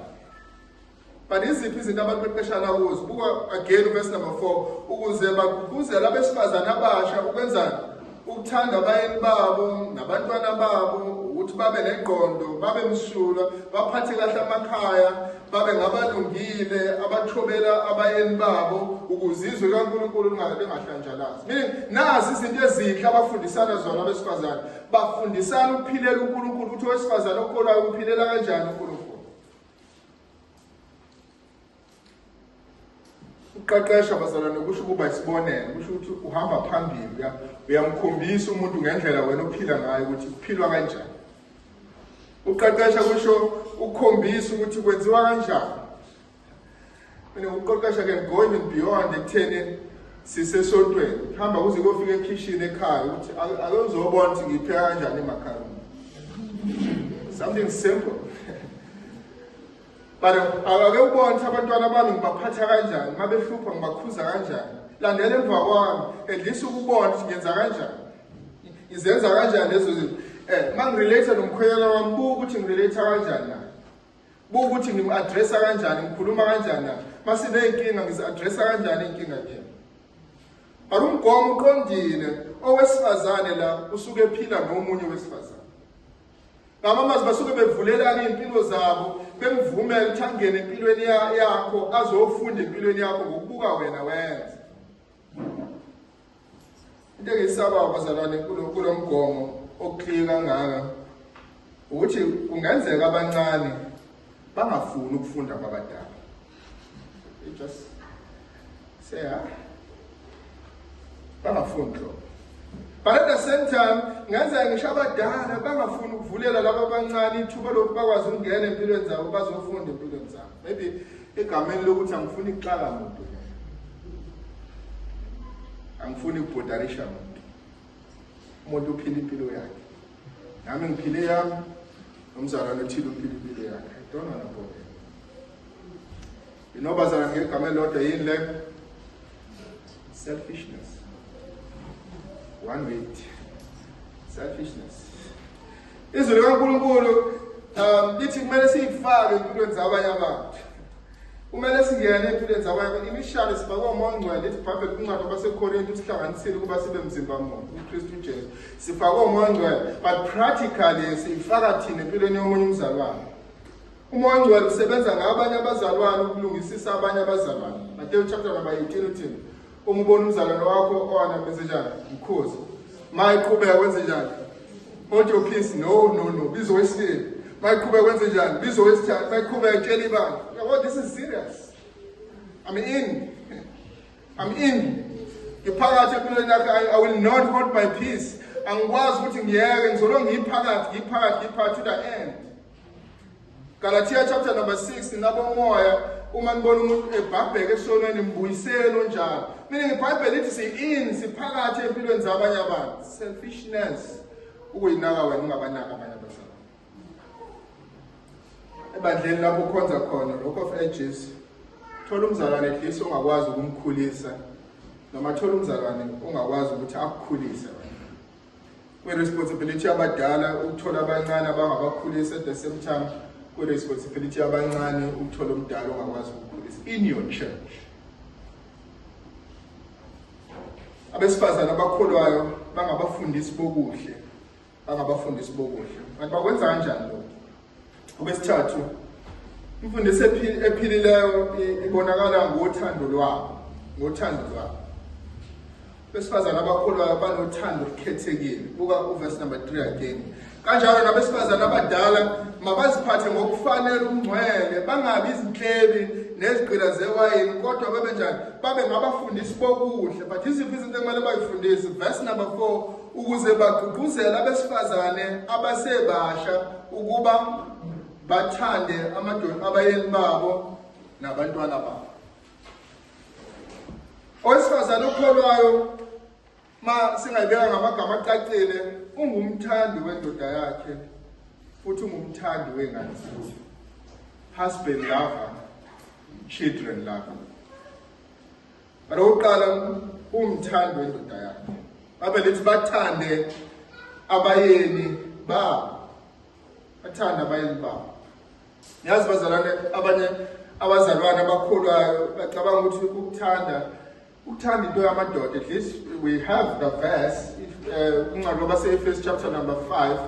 But iziphi izinto abaqeqeshana kuzo? Buka again verse number 4 ukuze bagqugquzele abesifazane abasha ukwenzani? Ukuthanda abayeni babo nabantwana babo ukuthi babe nengqondo, babe msulwa, baphathe kahle amakhaya, babe ngabalungile, abathobela abayeni babo ukuze izwi likaNkulunkulu lingahlanjalazi. Meaning nazi izinto ezinhle abafundisana zona abesifazane. Bafundisana ukuphilela uNkulunkulu ukuthi owesifazane okholwayo uphilela kanjani uNkulunkulu. Uqeqesha bazalwane kusho ukuba isibonelo, kusho ukuthi uhamba phambili uyamkhombisa umuntu ngendlela wena ophila ngayo ukuthi kuphilwa kanjani. Uqeqesha kusho ukukhombisa ukuthi kwenziwa kanjani. Mina uqeqesha can go even beyond ekutheni sisesontweni. Hamba kuze kufike ekitchen ekhaya ukuthi ake uzobona ukuthi ngipheka kanjani emakhaya. Something simple. But ake ubone ukuthi abantwana bami ngibaphatha kanjani, ngabehlupha ngibakhuza kanjani. Landela emva kwami, edlisa ukubona ukuthi ngenza kanjani. Izenza kanjani lezo zinto. Mangirelate nomkhwenyana wami buka ukuthi ngirelate kanjani naye. Buka ukuthi ngimu-addressa kanjani, ngikhuluma kanjani naye. Mase neyinkinga ngizi-addressa kanjani inkinga yakhe. But umgomo uqondile owesifazane la usuke ephila nomunye wesifazane. Ngamazi basuke bevulelana impilo zabo, bemvumela ukuthi angene empilweni yakho, azofunda empilweni yakho ngokubuka wena wenza. Into engisaba abazalwane kulo mgomo oclear kangaka ukuthi kungenzeka abancane bangafuni ukufunda kwabadala. It just say bangafuni lokho. But at the same time, ngenzeka ngisho abadala bangafuni ukuvulela laba abancane ithuba lokhu bakwazi ukungena empilweni zabo bazofunda empilweni zabo. Maybe egameni lokuthi angifuni ukuxaka umuntu. Angifuni ukubhodarisha umuntu. Umuntu uphila impilo yakhe. Nami ngiphile yami, nomzalwane othile uphila impilo yakhe. I don't want to bother. You know bazalwane ngegameni lodwa yini le? Selfishness. One weight. Selfishness. Izwi likaNkulunkulu lithi kumele siyifake empilweni zabanye abantu. Kumele singene empilweni zabanye abantu. Initially sifakwa uMoya Ngcwele lithi Bible kuncwadi kwabaseKorinte usihlanganisile ukuba sibe mzimba munye uKristu uJesu. Sifakwa uMoya Ngcwele, but practically sifaka thina empilweni yomunye umzalwane. uMoya Ngcwele usebenza ngabanye abazalwane ukulungisisa abanye abazalwane. Matthew chapter number 18 uthini? Umubona umzalwane wakho owana message Mkhosi. Mayiqhubeka kwenze njani? Hold your peace. No. Bizo wesibili. Mayiqhubeka kwenze njani? Bizo wesithathu. Mayiqhubeka tshela ibandla. Well, this is serious. I'm in. Ngiphakathi empilweni yakhe, I will not hold my peace. Angikwazi ukuthi ngiyeke ngizolonga ngiphakathi to the end. Galatia chapter number 6 nabomoya uma ngibona umuntu ebhabheke esonweni mbuyiselo njalo. Meaning iBhayibheli lithi siphakathi empilweni zabanye abantu. Selfishness ukuyinaka wena ungabanaka abanye abantu. Ebandleni lapho ukhonza khona Rock of Ages, thola umzalwane at least ongakwazi ukumkhulisa noma thola umzalwane ongakwazi ukuthi akukhulise. Responsibility abadala ukuthola abancane abangabakhulisa at the same time responsibility abancane ukuthola umdala ongakwazi ukukhulisa in your church. Abesifazana abakholwayo bangabafundisi bokuhle, kanti bakwenza kanjani lokho? Okwesithathu, imfundiso ephilileyo ibonakala ngothando lwabo. Abesifazana abakholwayo banothando olukhethekile. Buka uverse number 3 again. Kanjalo nabesifazana abadala mabaziphathe ngokufanele ungcwele, bangabi izinhlebi nezigqila zewayini, kodwa babe njani? Babe ngabafundisi bokuhle. But iziphi izinto ekumele bayifundise? Verse number 4, ukuze bagqugquzele abesifazane abasebasha ukuba bathande abayeni babo nabantwana babo. Owesifazane okholwayo ma singayibeka ngamagama acacile, ungumthandi wendoda yakhe futhi ungumthandi wengane zakhe. Husband lover, children lover. But oqala umthandi wendoda yakhe. Babe lithi bathande abayeni babo. Yazi bazalwane, abanye abazalwane abakholwayo bacabanga ukuthi ukuthanda into yamadoda. At least we have the verse unqalo base-Efesu chapter number 5,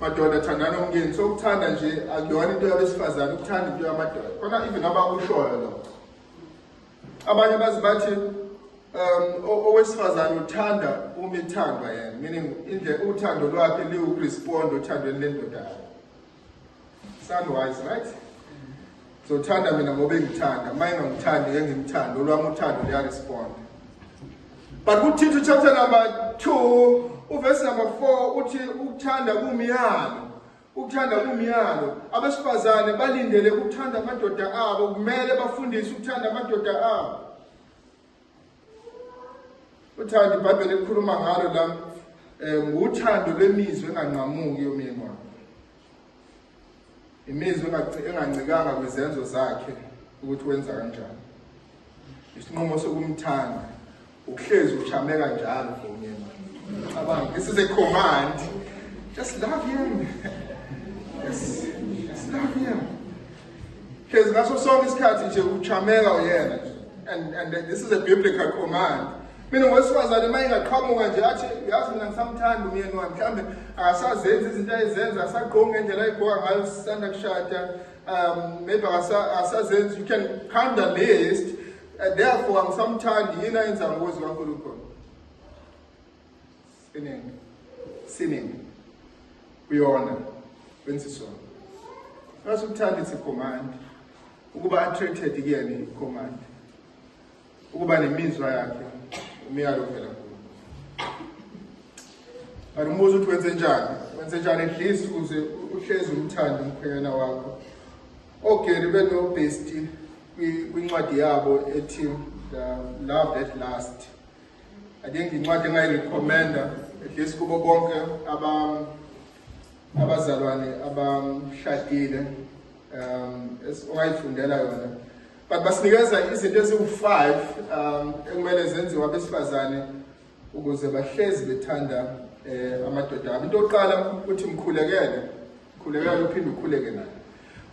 madoda thandani umngeni. So ukuthanda nje akuyona into yabesifazane, ukuthanda into yamadoda. Khona even abakushoyo lo. Abanye bazibathi owesifazane uthanda uma ethandwa yena, meaning uthando lwakhe liwukurespond othandweni lendoda. Sound wise, right? So thanda mina ngoba ngithanda, mayinga ngithanda ngengimthanda, olwami uthando liyarespond. But kuThithu chapter number 2, verse number 4 uthi ukuthanda kumiyalo. Abesifazane balindele ukuthanda amadoda abo, kumele bafundise ukuthanda amadoda abo. Uthando iBhayibheli likhuluma ngalo la nguthando lwemizwa enganqamuki yomyeni wakhe. Imizwa engancikanga kwizenzo zakhe ukuthi wenza kanjani. Isinqumo sokumthanda, ukuhlezi uchameka njalo ngomyeni. Cabanga, this is a command. Just love him. Just love him. Because ngaso sonke isikhathi nje uchameka uyena. And this is a biblical command. Mina wesifazane mayingaqhamuka nje athi yazi mina ngisamthanda umyeni wami, mhlambe akasazenza izinto ayizenza, asagqoka ngendlela ayigqoka ngayo sisanda kushada, maybe akasazenza. You can count the list. Therefore ngisamthanda yini ayenza ngokuzi kaNkulunkulu. Sinning. Uyona wensisona. Bese ukuthanda it's a command. Ukuba attracted kuyena i-command. Ukuba nemizwa yakhe umyalo vela kulo. Umbuzo ukuthi wenze njani at least ukuze uhlezi umthanda umkhwenyana wakho. Okay, beno bestie kwincwadi yabo ethi Love That Last. I think incwadi engayirecommenda at least kubo bonke abazalwane abamshadile ongayifundela yona. But basinikeza izinto eziwu5 ekumele zenziwe abesifazane ukuze bahlezi bethanda amadoda abo. Into yokuqala uthi mkhulekele uphinde ukhuleke naye.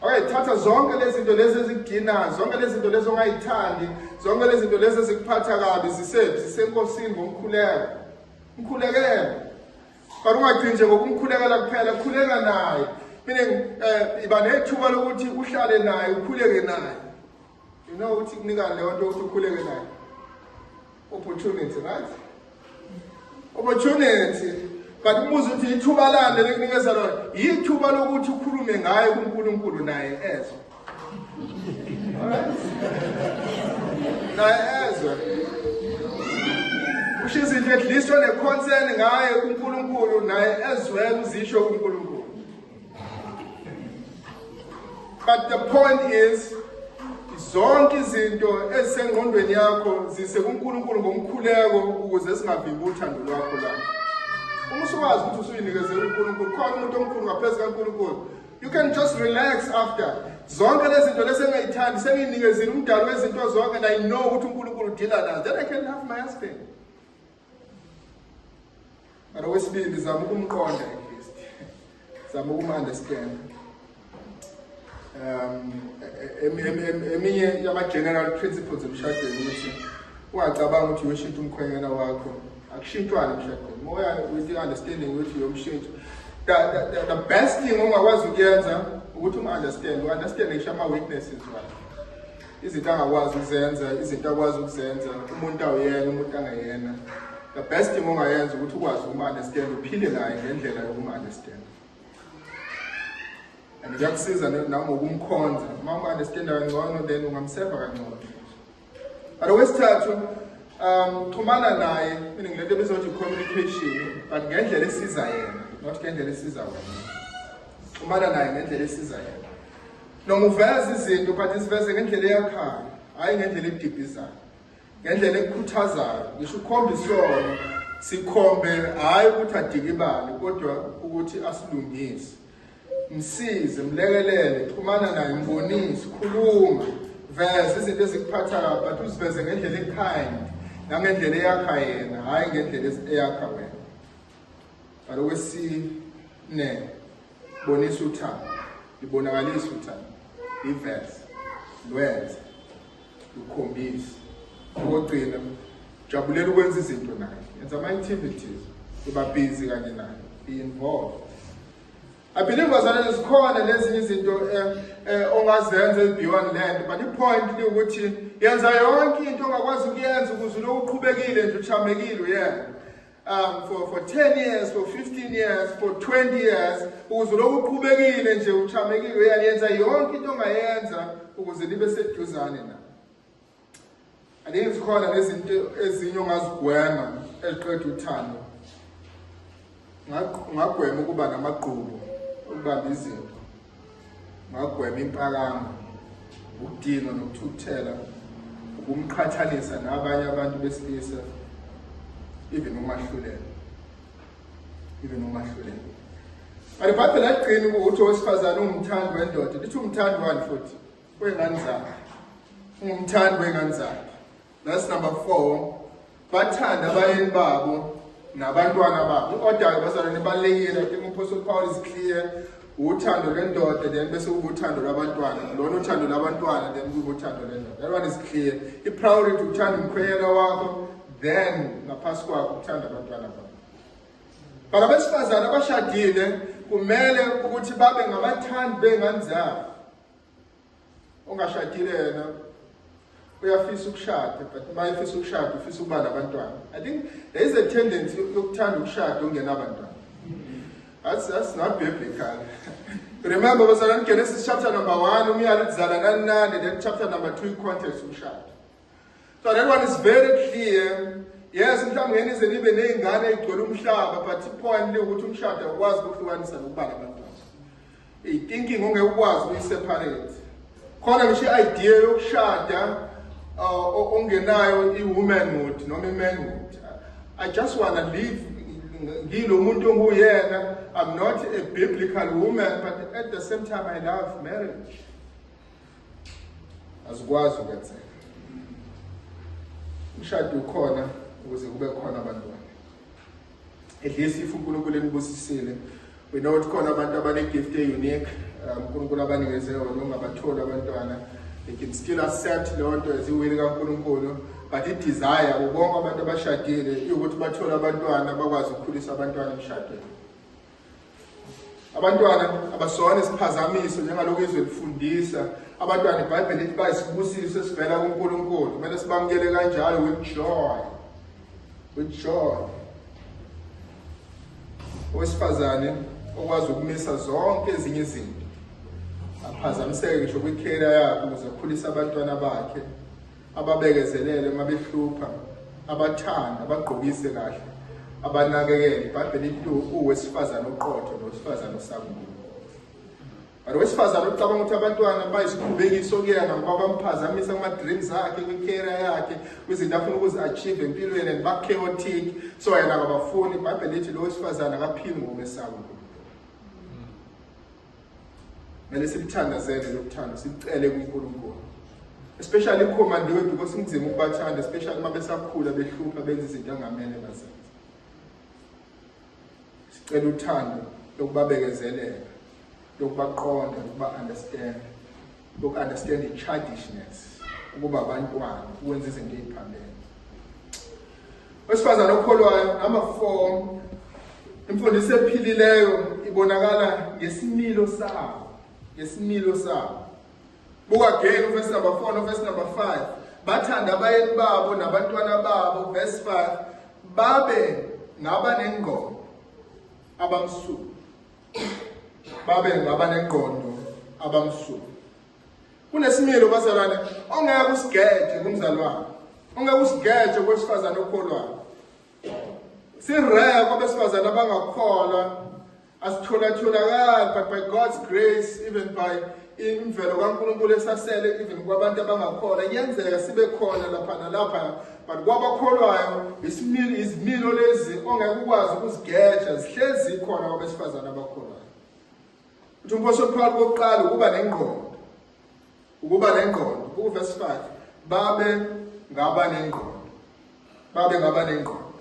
Okay, thatha zonke lezi zinto lezi ezikudinayo, zonke lezi zinto lezi ongayithandi, zonke lezi zinto lezi ezikuphatha kabi zisenkosini ngomkhuleko. Mkhulekele. But ungagcini nje ngokumkhulekela kuphela, khuleka naye. Meaning iba nethuba lokuthi uhlale naye, ukhuleke naye. You know ukuthi kunika leyo nto ukuthi ukhuleke naye. Opportunity, right? opportunity, but umuzi uthi ithuba lande lekunikeza lona yithuba lokuthi ukhulume ngaye kuNkulunkulu naye ezwe. Naye ezwe. Usho izinto at least one-concern ngaye kuNkulunkulu naye ezwe uzisho kuNkulunkulu. But the point is, zonke izinto ezisengqondweni yakho zise kuNkulunkulu ngomkhuleko ukuze singavimbi uthando lwakho la. Uma usukwazi ukuthi usuyinikezele uNkulunkulu, khona umuntu omkhulu ngaphezu kaNkulunkulu. You can just relax after. Zonke lezi zinto lesengayithandi sengiyinikezile umdali wezinto zonke and I know ukuthi uNkulunkulu udila nazo. Then I can have my husband. But okwesibili zama ukumqonda at least. Zama ukum-understand. Eminye yama-general principles emshadweni ukuthi ungacabanga ukuthi uyoshintsha umkhwenyana wakho. Akushintshwane emshadweni. Moya with the understanding ukuthi uyomshintsha. The best thing ongakwazi ukuyenza ukuthi umu-understand ngisho ama-weaknesses wakhe. Izinto angakwazi ukuzenza, izinto akwazi ukuzenza, umuntu awuyena, umuntu angayena. The best thing ongayenza ukuthi ukwazi ukum-understand, uphile naye ngendlela yokum-understand. And kuyakusiza nangokumkhonza. Uma umu-understanda kangcono then ungamseva kangcono. But okwesithathu, xhumana naye, meaning lento ebizothi communication, but ngendlela esiza yena, not ngendlela esiza wena. Xhumana naye ngendlela esiza yena. Noma uveza izinto but isiveze ngendlela eyakhayo, hayi ngendlela edibhizayo. Ngendlela ekukhuthazayo, ngisho ukhombe isono, sikhombe hayi ukuthi adikibale, kodwa ukuthi asilungise. Msize, mlekelele, xhumana naye, mbonise, khuluma, veza izinto ezikuphathayo, but uziveze ngendlela ekind, nangendlela eyakha yena, hayi ngendlela eyakha wena. But okwesine, bonisa uthando, libonakalisa uthando, liveze, lwenze, lukhombise. Ukugcina, jabulela ukwenza izinto naye, yenza ama-activities, uba busy kanye naye, be involved. I believe bazalwane zikhona lezinye izinto ongazenza beyond land, but i-point ukuthi yenza yonke into ongakwazi ukuyenza ukuze uqhubekile nje uchamekile uyena. For 10 years, for 15 years, for 20 years, ukuze uqhubekile nje uchamekile uyena, yenza yonke into ongayenza ukuze libe seduzane na. Ake zikhona lezinto ezinye ongazigwema eziqeda uthando. Ngagwema ukuba namagqubu, ukubamba izinto. Ngagwema impakamo, ukudinga nokuthuthela, ukumqhathanisa nabanye abantu besilisa, even umahlulelo. But iBhayibheli laqina ukuthi owesifazane ungumthandi wendoda, lithi umthandi wani futhi? Wengane zakhe. Ungumthandi wengane zakhe. That's number 4. Bathanda abayeni babo nabantwana babo. Kodwa bazalwane balekile, I think uApostle Paul is clear. Uthando lwendoda then bese ubuthando lwabantwana. Lona uthando lwabantwana then ubuthando lwendoda. That one is clear. I-priority uthanda umkhwenyana wakho then ngaphasi kwakho uthanda abantwana bakho. But abesifazane abashadile kumele ukuthi babe ngabathandi bengane zabo. Ongashadile yena uyafisa ukushada, but uma efisa ukushada ufisa ukuba nabantwana. I think there is a tendency yokuthanda ukushada ungenabantwana. That's not biblical. Remember, bazalwane, Genesis chapter number 1, umyalo ukuzala nani, then chapter number 2, context ukushada. So that one is very clear. Yes, mhlawumbe ngenize nibe nezingane egcwele umhlaba, but ipoint le ukuthi umshado ukwazi ukuhlukanisa nokuba nabantwana. Thinking ongeke ukwazi ukuyiseparate. Khona ngisho idea yokushada ongenayo i-womanhood noma i-manhood. I just want to live ngilo muntu onguyena. I'm not a biblical woman, but at the same time I love marriage. Azikwazi ukwenzeka. Umshado ukhona ukuze kube khona abantwana. At least if uNkulunkulu enibusisile, we know ukuthi khona abantu abane-gift unique, uNkulunkulu abanikeze yona ongabathola abantwana. They can still accept leyo nto eziwili kaNkulunkulu, but i-desire ubonke abantu abashadile ukuthi bathole abantwana bakwazi ukukhulisa abantwana emshadweni. Abantwana abasona isiphazamiso njengalokho izwe lifundisa. Abantwana iBhayibheli lithi bayisibusiso esivela kuNkulunkulu. Kumele sibamukele kanjalo with joy. With joy. owesifazane okwazi ukumisa zonke ezinye izinto aphazamiseke ngisho kwi-career yakhe ukuze akhulise abantwana bakhe, ababekezelele uma behlupha, abathanda, abagqokise kahle, abanakekele. iBhayibheli lithi uwesifazane oqotho nowesifazane osabule. But owesifazane ucabanga ukuthi abantwana bayisiqhubekisa kuyena ngoba bamphazamisa kuma-dreams akhe, kwi-career yakhe, kwizinto afuna ukuzi-achieve empilweni and ba-chaotic, so yena akabafuni. iBhayibheli lithi lo wesifazane akaphili ngokwesaba uNkulunkulu. Kumele silithandazele lokuthanda, sicele kuNkulunkulu, especially ikhomandiwe because kunzima ukubathanda, especially uma besakhula behlupha benza izinto angamele bazenze. Sicela uthando lokubabekezelela, lokubaqonda, lokuba-understand, loku-understand i-childishness, ukuba abantwana, ukwenza izinto ey'phambene. Wesifazane okholwayo, number 4, imfundiso ephilileyo ibonakala ngesimilo sawo. Ngesimilo sawo. Buka again verse number 4 no verse number 5. Bathanda abayeni babo nabantwana babo, verse 5. Babe ngabanengqondo abamsulwa. Babe ngabanengqondo abamsulwa. Kunesimilo bazalwane ongeke usigeje kumzalwane. Ongeke usigeje kwesifazane okholwayo. Sirare kwabesifazane abangakholwa asithola-tholakali, but by God's grace, even by imvelo kaNkulunkulu esasele, even kwabantu abangakholwa, yenzeka sibe khona lapha nalapha. But kwabakholwayo izimilo lezi ongeke ukwazi ukuzigeja, zihlezi khona kwabesifazane abakholwayo. Uthi umphostoli Paul kokuqala ukuba nengqondo. Ukuba nengqondo, ku-verse 5, babe ngabanengqondo. Babe ngabanengqondo.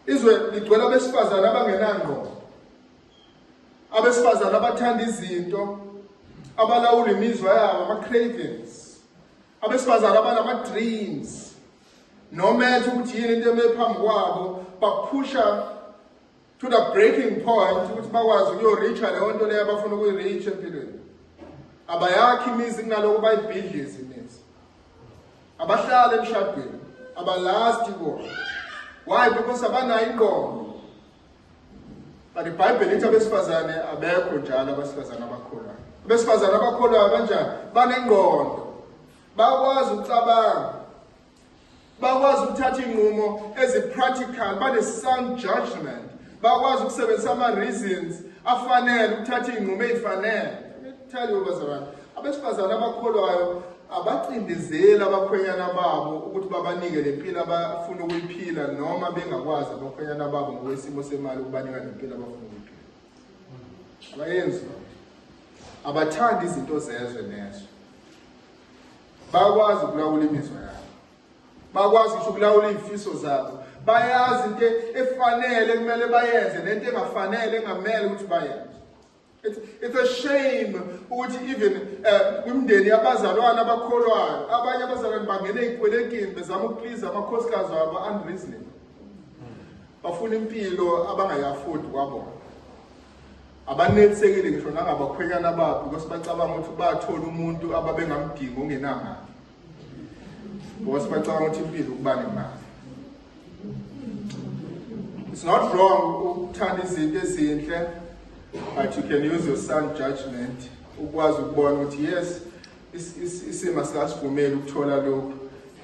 Izwe ligcwele abesifazane abangenangqondo. Abesifazane abathanda izinto, abalawula imizwa yabo, ama-cravings. Abesifazane abanama-dreams. No matter ukuthi yini into emephambi kwabo, baphusha to the breaking point ukuthi bakwazi ukuyoreacha leyo nto leyo abafuna ukuyireacha empilweni. Abayakhi imizi kunalokho bayibhidlize imizi. Abahlala emshadweni, abalasti bona. Why? Because abanayo ingqondo. But iBhayibheli lithi abesifazane abekho njalo abesifazane abakholwayo. Abesifazane abakholwayo kanjani? Banengqondo. Bakwazi ukucabanga. Bakwazi ukuthatha inqumo ezi-practical, bane-sound judgment. Bakwazi ukusebenzisa ama-reasons afanele ukuthatha inqumo ezifanele. Tell you bazalwane, abesifazane abakholwayo abacindezeli abakhwenyana babo ukuthi babanike lempilo abafuna ukuyiphila noma bengakwazi abakhwenyana babo ngokwesimo semali ukubanika lempilo abafuna ukuyiphila. Abayenzi abathanda izinto zezwe nezo. Bakwazi ukulawula imizwa yabo. Bakwazi ukulawula izifiso zabo. Bayazi into efanele kumele bayenze nento engafanele engamele ukuthi bayenze. It's a shame ukuthi even kwimndeni yabazalwane abakholwayo abanye abazalwane bangena ezikweletini bezama ukuplease amakhosikazi wabo unreasonable. Bafuna impilo abangayafford kwabona. Abanelisekile ngisho nangabakhwenyana babo because bacabanga ukuthi bathola umuntu ababengamdinga ongenanga. Because bacabanga ukuthi impilo ukuba nemali. It's not wrong ukuthanda izinto ezinhle. But you can use your sound judgment. Ukwazi ukubona ukuthi yes, isimo sikasivumeli ukuthola lokho.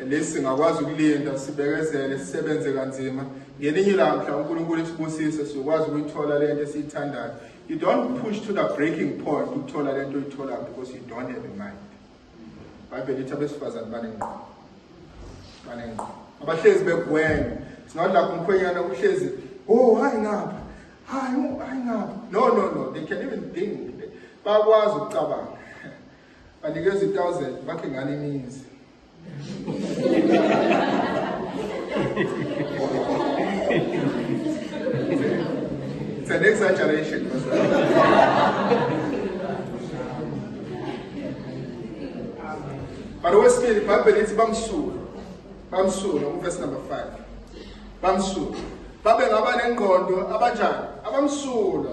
Lesi ngakwazi ukulinda sibekezele sisebenze kanzima. Ngelinye ilanga mhlawumbe uNkulunkulu esibusise sokwazi ukuyithola lento esiyithandayo. You don't push to the breaking point ukuthola lento oyithola because you don't have a mind. Bible lithi abesifazane banengqondo. Banengqondo. Abahlezi begwena. It's not like umkhwenyana uhlezi, oh hayi ngapha. No. They can even think. Bakwazi ukucabanga. Banikeza 1,000 bakhe ngani imizi. It's an exaggeration. But wesibili iBhayibheli lithi bamsula. Bamsula, verse number 5. Bamsula. Babe ngabanengqondo abanjani? Abamsula.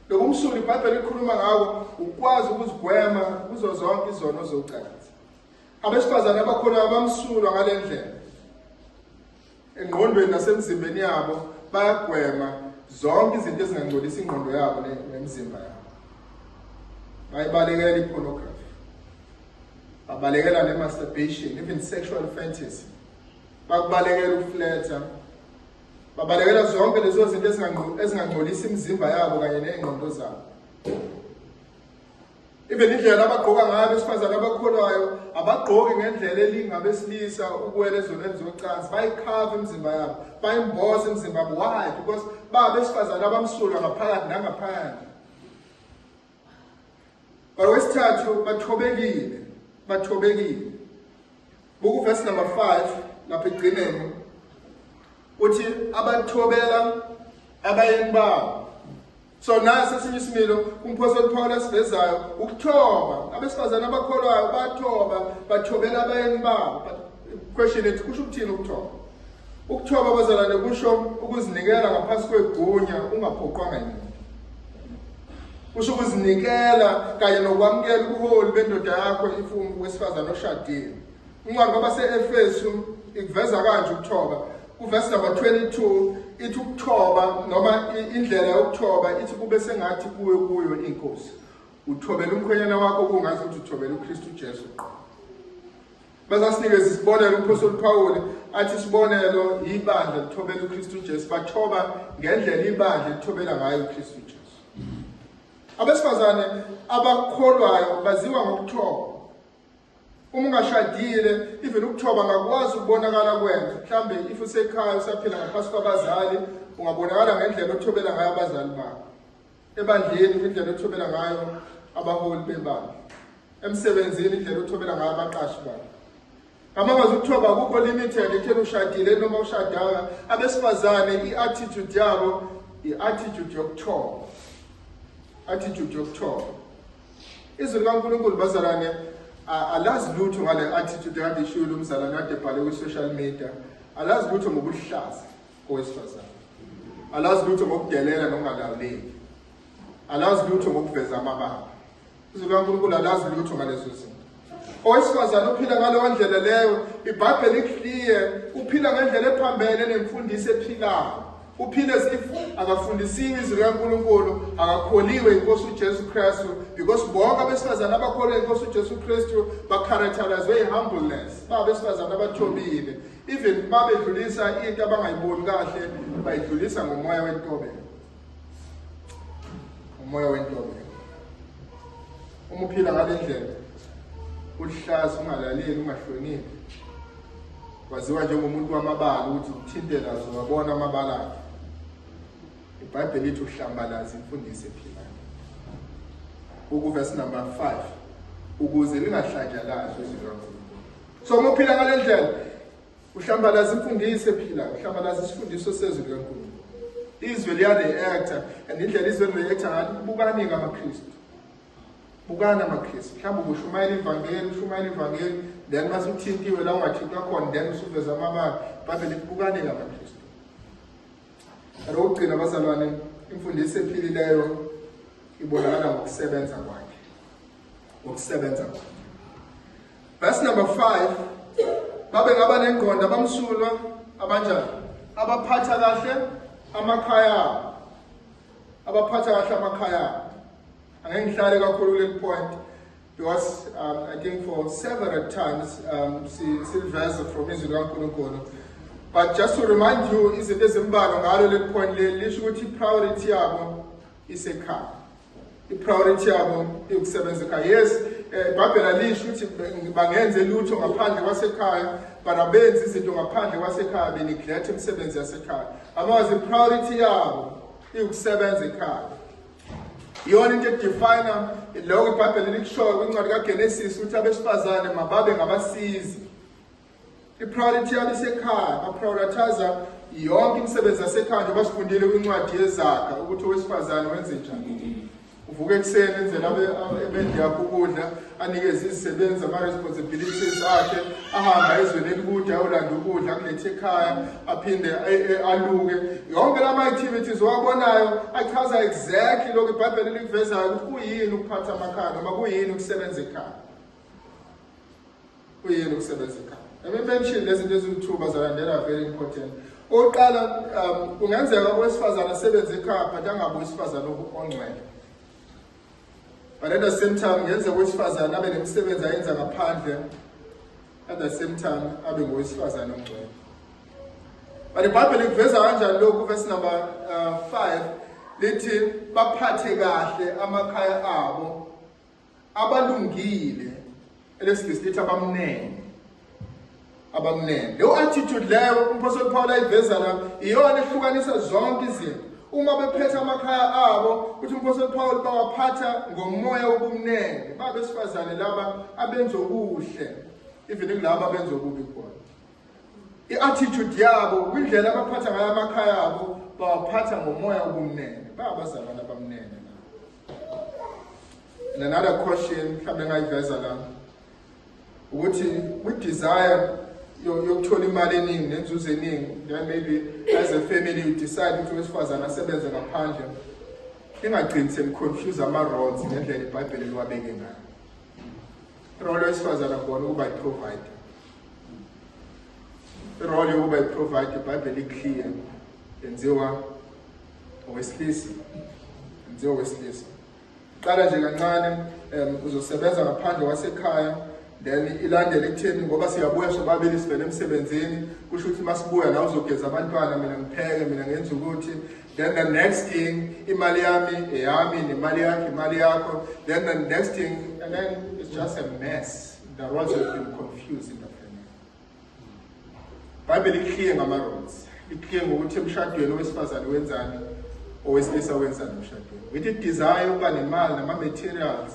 Lo kumsula iBhayibheli likhuluma ngako ukwazi ukuzigwema kuzo zonke izono zocansi. Abesifazane abakhona abamsula ngalendlela. Engqondweni nasemzimbeni yabo bayagwema zonke izinto ezingangcolisa ingqondo yabo nemizimba yabo. Bayibalekela i-pornography, babalekela ne-masturbation, even sexual fantasy, bakubalekela ukufletha, babalekela zonke lezo zinto ezingangcolisa imizimba yabo kanye ney'ngqondo zabo. Even indlela abagqoka ngayo abesifazane abakholwayo abagqoki ngendlela elingabesilisa ukuwela ezonweni zocansi, bayikhava imizimba yabo, bayimboza imizimba yabo. Why? Because babesifazane abamsulwa ngaphakathi nangaphakathi. Okwesithathu bathobekile. Buku verse number 5 lapha ekugcineni uthi abathobela abayeni babo. So nasi esinye isimilo umpostoli Paul asivezayo ukuthoba. Abesifazane abakholwayo bathobela abayeni babo. Question ethi kusho ukuthini ukuthoba? Ukuthoba bazalwane kusho ukuzinikela ngaphansi kwegunya ungaphoqwanga yini. Kusho ukuzinikela kanye nokwamukela ubuholi bendoda yakho ifungu wesifazane oshadile. Incwadi kwabase-Efesu ikuveza kanje ukuthoba. Kuverse number 22 ithi ukuthoba noma indlela yokuthoba ithi kube sengathi kuyo inkosi. Uthobela umkhwenyana wakho kungazi ukuthi uthobela uKristu Jesu. Bazasinikeza isibonelo umpostoli Paul athi isibonelo ibandla lithobela uKristu Jesu. Bathoba ngendlela ibandla lithobela ngayo uKristu Jesu. Abesifazane abakholwayo baziwa ngokuthoba. Uma ungashadile, even ukuthoba ngakwazi ukubonakala kwena. Mhlambe if usekhaya usaphila ngaphansi kwabazali, ungabonakala ngendlela othobela ngayo abazali bakho. Ebandleni indlela othobela ngayo abaholi bebandla. Emsebenzini indlela othobela ngayo abaqashi bakho. Ngamazwi ukuthoba akukho limited ekutheni ushadile noma ushadanga. Abesifazane i-attitude yabo i-attitude yokuthoba. Attitude yokuthoba. Izwi likaNkulunkulu bazalwane alazi lutho ngale attitude kade ishilo umzalwane kade ebhale ku-social media. Alazi lutho ngokuhlaza kowesifazane. Alazi lutho ngokudelela nokungalaleli. Alazi lutho ngokuveza amabala. Izwi likaNkulunkulu alazi lutho ngalezo zinto. Owesifazane uphila ngaleyo ndlela leyo, iBhayibheli ikliye, uphila ngendlela ephambene nemfundiso ephilayo. Uphile as if akafundisiwe izwi likaNkulunkulu, akakholiwe inkosi uJesu Kristu, because bonke abesifazane abakholwa inkosi uJesu Kristu bakharacterizwe humbleness. Abesifazane abathobile, even babedlulisa into abangayiboni kahle, bayidlulisa ngomoya wentobeko. Umoya wentobeko. Uma uphila ngale ndlela, uhlaza, ungalaleli, ungahloniphi, waziwa njengomuntu wamabala ukuthi uthintela uzobona amabala akhe. iBhayibheli lithi uhlambalaza imfundiso ephilayo. Verse number 5 ukuze lingahlanjazwa izwi likaNkulunkulu. So uma uphila ngale ndlela uhlambalaza imfundiso ephilayo, uhlambalaza isifundiso sezwi likaNkulunkulu. Izwi liya-reacta, and indlela izwi li-reacta ngathi bukaningi amaKristu. Bukana amaKristu. Mhlawumbe ushumayela ivangeli, then mase uthintiwe la ungathintwa khona, then usuveza amabala. iBhayibheli lithi bukaningi amaKristu. Ukugcina abazalwane, imfundiso ephilileyo ibonakala ngokusebenza kwakhe. Verse number 5, babe ngaba nengqondo abamsulwa abanjani? Abaphatha kahle amakhaya. Angeke ngihlale kakhulu kule point because I think for several times silveza from izwi likaNkulunkulu. But just to remind you, izinto ezimbalwa ngalo le point lisho ukuthi priority yabo isekhaya. I-priority yabo ikusebenza ekhaya. Yes, iBhayibheli lisho ukuthi bangenze lutho ngaphandle kwasekhaya, but abenzi izinto ngaphandle kwasekhaya, beneglect imisebenzi yasekhaya. Amazi i-priority yabo ikusebenza ekhaya. Yona into edefina lokho iBhayibheli likushoyo kwincwadi kaGenesis ukuthi abesifazane mababe ngabasizi. I-priority yabo isekhaya, baprioritize yonke imisebenzi yasekhaya njengoba sifundile kwincwadi yeZakha ukuthi owesifazane wenze njani. Uvuke ekuseni enzela abendi yakho ukudla, anikeze izisebenzi ama-responsibilities akhe, ahambe ezweni elikude ayolanda ukudla akulethe ekhaya, aphinde aluke. Yonke lama-activities owabonayo achaza exactly lokho iBhayibheli likuvezayo ukuthi kuyini ukuphatha amakhaya noma kuyini ukusebenza ekhaya. Let me mention lezi zinto ezilithuba zalandela very important. Oqala kungenzeka owesifazana asebenze ekhaya but angabe owesifazana ongcwele. But at the same time kungenzeka owesifazana abe nemisebenzi ayenza ngaphandle, at the same time abe ngowesifazana ongcwele. But iBhayibheli liveza kanjani lokhu verse number 5 lithi baphathe kahle amakhaya abo abalungile elesingisi lithi abamnene. Leyo attitude leyo uMpostoli Paul ayiveza la iyona ehlukanisa zonke izinto. Uma bephethe amakhaya abo uthi uMpostoli Paul bawaphatha ngomoya wobumnene. Babesifazane laba abenza okuhle even kulabo abenza okubi khona. I-attitude yabo indlela abaphatha ngayo amakhaya abo bawaphatha ngomoya wobumnene. Babazalwane abamnene la. And another question mhlawumbe engayiveza la ukuthi we desire yokuthola imali eningi nenzuzo eningi, then maybe as a family you decide ukuthi owesifazane asebenze ngaphandle, ingagcini seniconfuse ama-roles ngendlela iBhayibheli liwabeke ngayo. Irole yowesifazane akubona ukuba yi-provider. Irole yokuba yi-provider iBhayibheli i-clear, yenziwa owesilisa. Qala nje kancane uzosebenza ngaphandle kwasekhaya, then ilandele ekutheni ngoba siyabuya sobabili sivele emsebenzini, kusho ukuthi masibuya la uzogeza abantwana, mina ngipheke, mina ngenza ukuthi. Then the next thing imali yami eyami nemali yakhe imali yakho. Then the next thing, and then it's just a mess. The roles have been confused in the family. Bible clear ngama-roles. Iclear ngokuthi emshadweni owesifazane wenzani, owesilisa wenzani emshadweni. With it desire ukuba nemali nama-materials,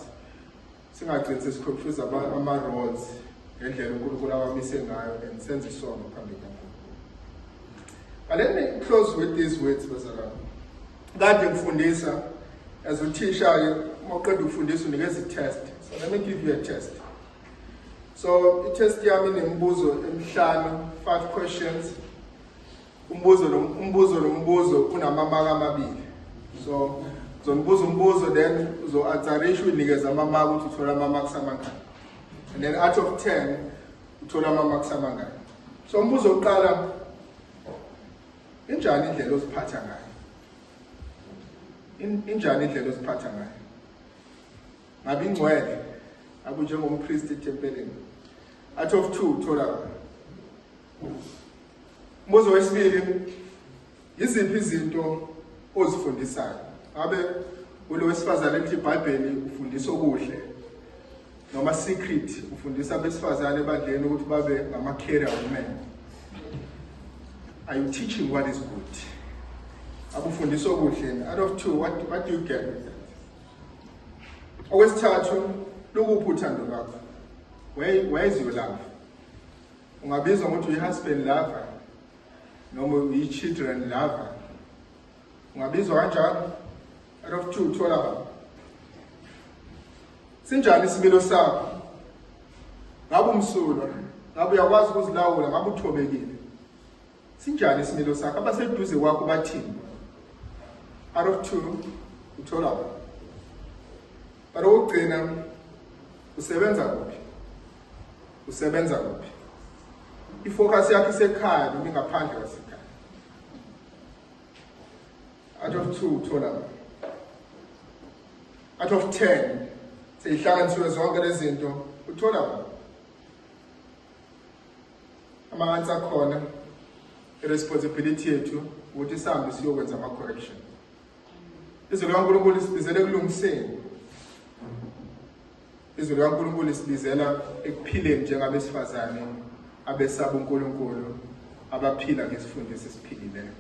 singagcini sesiconfuse ama-roles ngendlela uNkulunkulu awamise ngayo and senze isono phambi kaNkulunkulu. But let me close with these words, bazalwane. Kade ngifundisa as uthisha, mawuqeda ukufundisa unikeza i-test. So let me give you a test. So i-test yami inemibuzo emihlanu, 5 questions. Umbuzo nombuzo unamamaka amabili. So uzonibuza umbuzo then uzo-answerisha unikeza amamaka ukuthi uthola ama-marks amangaki. And then out of 10 uthola ama-marks amangaki. So umbuzo wokuqala, injani indlela oziphatha ngayo? Injani indlela oziphatha ngayo? Ngabe ingcwele abu njengompriest etempelini? Out of 2 uthola. Umbuzo wesibili, yiziphi izinto ozifundisayo? Ngabe ulo wesifazane ethi iBhayibheli ufundisa okuhle noma secret ufundisa abesifazane ebandleni ukuthi babe ngama-career women? Are you teaching what is good? Abufundisa okuhle. Out of 2, what do you get with that? Okwesithathu, lokuphi uthando lwakho? Where is your love? Ungabizwa ngokuthi uyi-husband lover noma uyi-children lover. Ungabizwa kanjalo? Out of 2 uthola ba? Sinjani isimilo sakho? Ngabe umsulwa? Ngabe uyakwazi ukuzilawula? Ngabe uthobekile? Sinjani isimilo sakho? Abaseduze kwakho bathini? Out of 2 uthola ba? But ukugcina usebenza kuphi? Ifocus yakho isekhaya noma ingaphandle kwasekhaya? Out of 2 uthola ba? Out of 10 seyihlanganisiwe zonke lezi zinto uthola ba? Ama-answer khona, i-responsibility yethu ukuthi sihambe siyokwenza ama-correction. Izwi likaNkulunkulu lisibizela ekulungiseni. Izwi likaNkulunkulu lisibizela ekuphileni njengabesifazane abesaba uNkulunkulu, abaphila ngesifundiso esiphilileyo.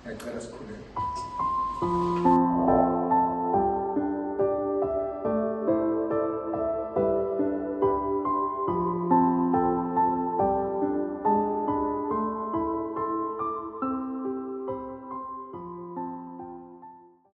Ngiyacela sikhuleke.